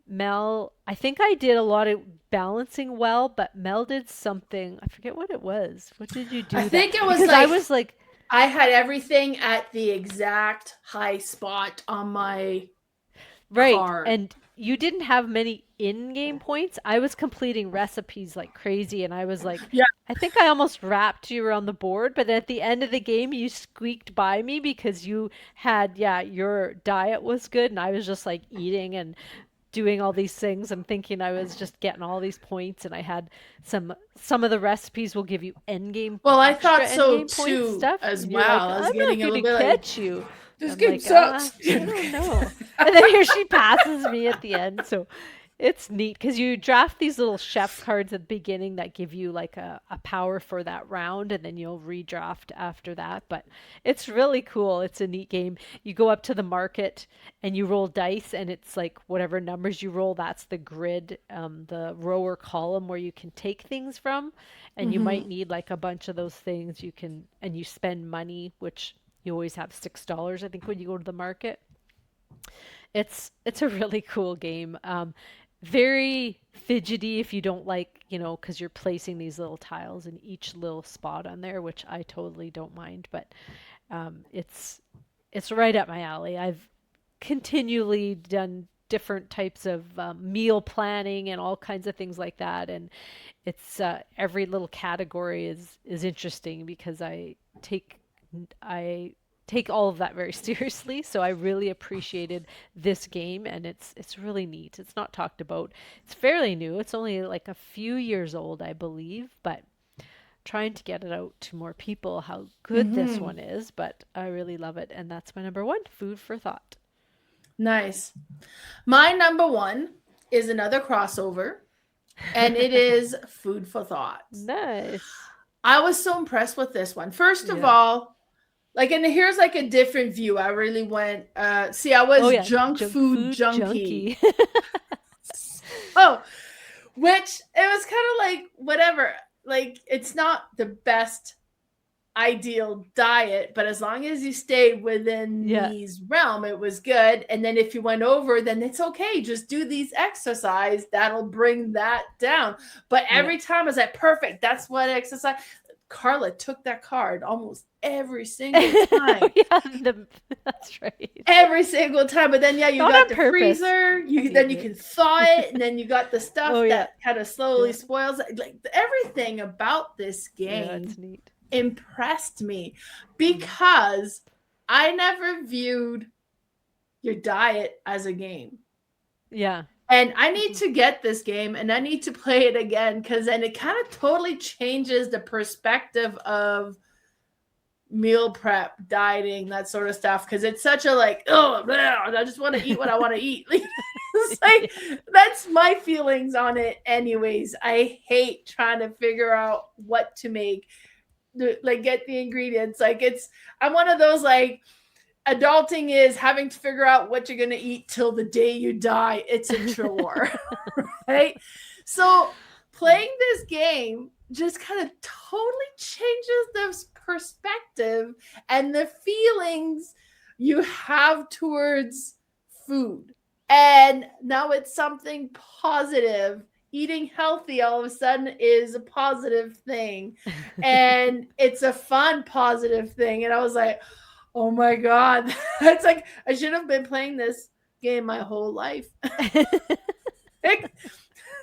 Mel, I think I did a lot of balancing well, but Mel did something. I forget what it was. What did you
I
do that?
think it was
Because I
like
was like,
I had everything at the exact high spot on my
right.
card.
And you didn't have many in-game points. I was completing recipes like crazy, and I was like,
Yeah.
I think I almost wrapped you around the board, but at the end of the game, you squeaked by me because you had, yeah, your diet was good, and I was just like eating and doing all these things and thinking I was just getting all these points, and I had some of the recipes will give you end game
Well, I
extra
thought
end
so
game points
too
stuff,
as
and you're like,
well. I was
I'm not
getting a
going
little
to
bit like,
catch you.
this
I'm
game
like,
sucks.
I don't know. And then here she passes me at the end. So it's neat because you draft these little chef cards at the beginning that give you like a power for that round, and then you'll redraft after that. But it's really cool. It's a neat game. You go up to the market and you roll dice, and it's like whatever numbers you roll, that's the grid, the row or column where you can take things from. And you
Hmm.
might need like a bunch of those things. You can, and you spend money, which you always have $6, I think, when you go to the market. It's a really cool game. Very fidgety if you don't like, because you're placing these little tiles in each little spot on there, which I totally don't mind. But it's right up my alley. I've continually done different types of meal planning and all kinds of things like that, and it's every little category is interesting because I take all of that very seriously. So I really appreciated this game, and it's really neat. It's not talked about. It's fairly new. It's only like a few years old, I believe, but trying to get it out to more people how good this
Hmm.
one is. But I really love it, and that's my number one, food for thought.
Nice. My number one is another crossover, and it is Food for Thought.
Nice.
I was so impressed with this one. First of
Yeah.
all, like, and here's like a different view. I really went, see, I
Oh
was
yeah,
junk
junk
food
food
junkie.
junkie.
Oh, which it was kind of like, whatever. Like, it's not the best ideal diet, but as long as you stayed within
Yeah.
these realm, it was good. And then if you went over, then it's okay. Just do these exercise. That'll bring that down. But
Yeah.
every time I was like, perfect. That's what exercise. Carla took that card almost every single
Oh
time.
yeah, that's right.
Every single time. But then yeah, you
Not
got
on
the
purpose.
freezer,
I
you then
hate
you
it.
can thaw it, and then you got the
Oh
stuff
yeah.
that kind of slowly
Yeah.
spoils it. Like everything about this
Yeah,
game
it's neat.
impressed me
Mm.
because I never viewed your diet as a game.
Yeah.
And I need
Mhm.
to get this game and I need to play it again because then it kind of totally changes the perspective of meal prep, dieting, that sort of stuff. Because it's such a like, oh, I just want to eat what I want to eat. It's like,
Yeah.
that's my feelings on it, anyways. I hate trying to figure out what to make, like get the ingredients. Like I'm one of those like adulting is having to figure out what you're gonna eat till the day you die. It's a chore, right? So playing this game just kind of totally changes this perspective and the feelings you have towards food. And now it's something positive. Eating healthy all of a sudden is a positive thing. And it's a fun, positive thing. And I was like, oh my God. It's like I should have been playing this game my whole life.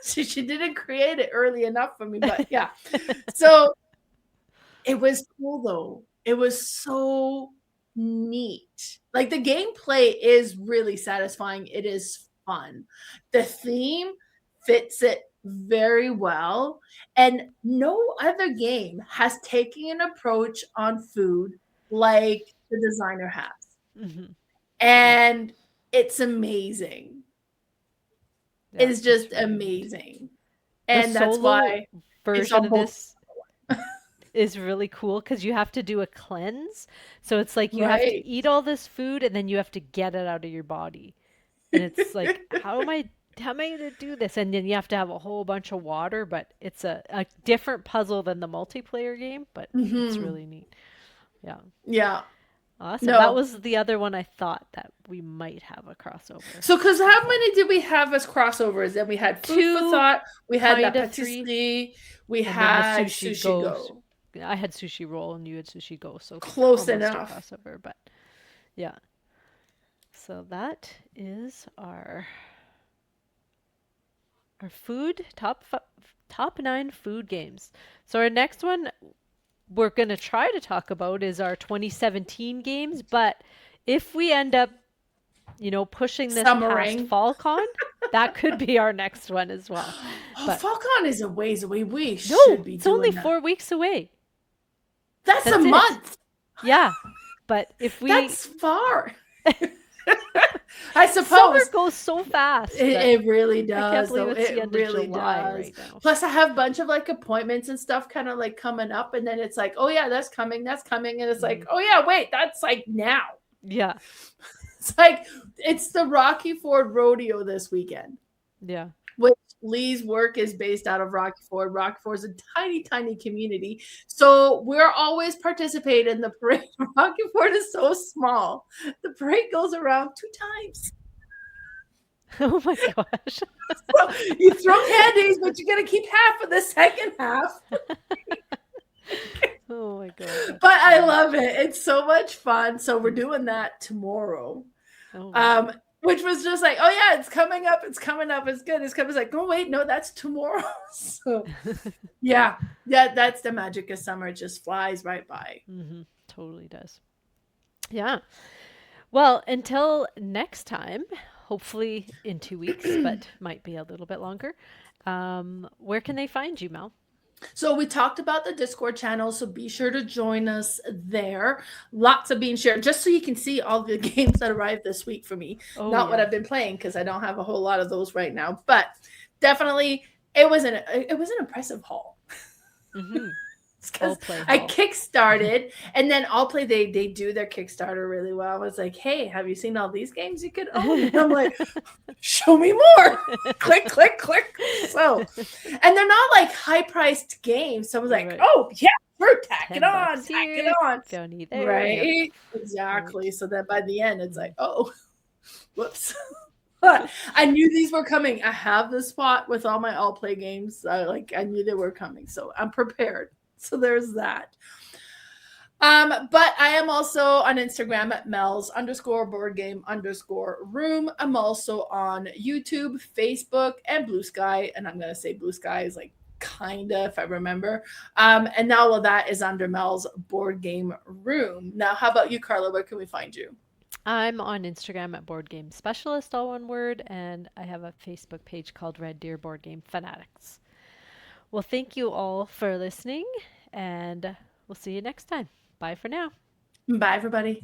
She didn't create it early enough for me, but yeah. So it was cool though. It was so neat. Like the gameplay is really satisfying. It is fun. The theme fits it very well. And no other game has taken an approach on food like the designer has.
Hmm. Yeah.
And it's amazing.
Yeah,
It's
it's
just
really neat.
amazing.
The
And that's
solo
why it's
version
on
of
both.
this is really cool because you have to do a cleanse. So it's like you have to
Right.
eat all this food and then you have to get it out of your body. And it's like, how am I gonna do this? And then you have to have a whole bunch of water, but it's a different puzzle than the multiplayer game, but it's
Hmm.
really neat. Yeah.
Yeah.
Awesome. That
No.
was the other one I thought that we might have a crossover.
So, because how
So
many did we have as crossovers? Then we had Food for
two,
Thought, we had La
kind of three,
Patisserie, we
and then the
had
sushi
Sushi
goes.
Go.
I had sushi roll and you had sushi go, so
Close
almost a
enough.
crossover, but yeah. So that is our food top 9 food games. So our next one we're going to try to talk about is our 2017 games, but if we end up, pushing this past
Summering.
FallCon, that could be our next one as well.
Oh,
But
Falcon is a ways away. We should
no,
be
it's only
doing that.
4 weeks away.
That's a
That's it.
month.
Yeah. But if we
That's far. I
summer
suppose.
goes so fast
It,
that
it really
I can't
does,
believe
though.
it's the
It
end of
really
July
does.
right now.
Plus, I have a bunch of like appointments and stuff kind of like coming up, and then it's like, oh yeah, that's coming, and it's like,
Mhm.
oh yeah, wait, that's like now.
Yeah.
It's like it's the Rocky Ford Rodeo this weekend,
Yeah.
which Lee's work is based out of Rocky Ford. Rocky Ford's a tiny, tiny community, so we're always participating in the parade. Rocky Ford is so small; the parade goes around 2 times.
Oh my gosh.
So you throw candies, but you're gonna keep half of the second half.
Oh my god. That's
But I
funny.
love it. It's so much fun. So we're doing that tomorrow.
Oh wow.
Which was just like, oh yeah, it's coming up, it's coming up, it's good. It's coming. It's like, oh wait, no, that's tomorrow. So yeah, that's the magic of summer. It just flies right by.
Totally does. Yeah. Well, until next time, hopefully in 2 weeks, but might be a little bit longer. Where can they find you, Mel?
So we talked about the Discord channel, so be sure to join us there. Lots of being shared, just so you can see all the games that arrived this week for me.
Oh
Not what
yeah.
I've been playing because I don't have a whole lot of those right now, but definitely it was an impressive haul.
Mm-hmm.
Because
Play
I
Hall.
kickstarted, and then All Play they do their Kickstarter really well. I was like, hey, have you seen all these games you could own? And I'm like, show me more. Click, click, click. So, and they're not like high priced games. So I was like,
Right.
oh yeah, sure, tack it
10
on,
bucks
tack
here,
it on.
go need there.
Right?
Yep.
Exactly.
Right.
So that by the end, it's like, oh, whoops. But I knew these were coming. I have the spot with all my All Play games. I knew they were coming. So I'm prepared. So there's that. But I am also on Instagram at Mel's_boardgame_room. I'm also on YouTube, Facebook, and Bluesky. And I'm going to say Bluesky is like kinda, if I remember. And now all of that is under Mel's Board Game Room. Now, how about you, Carla? Where can we find you?
I'm on Instagram at Board Game Specialist, all one word, and I have a Facebook page called Red Deer Board Game Fanatics. Well, thank you all for listening, and we'll see you next time. Bye for now.
Bye, everybody.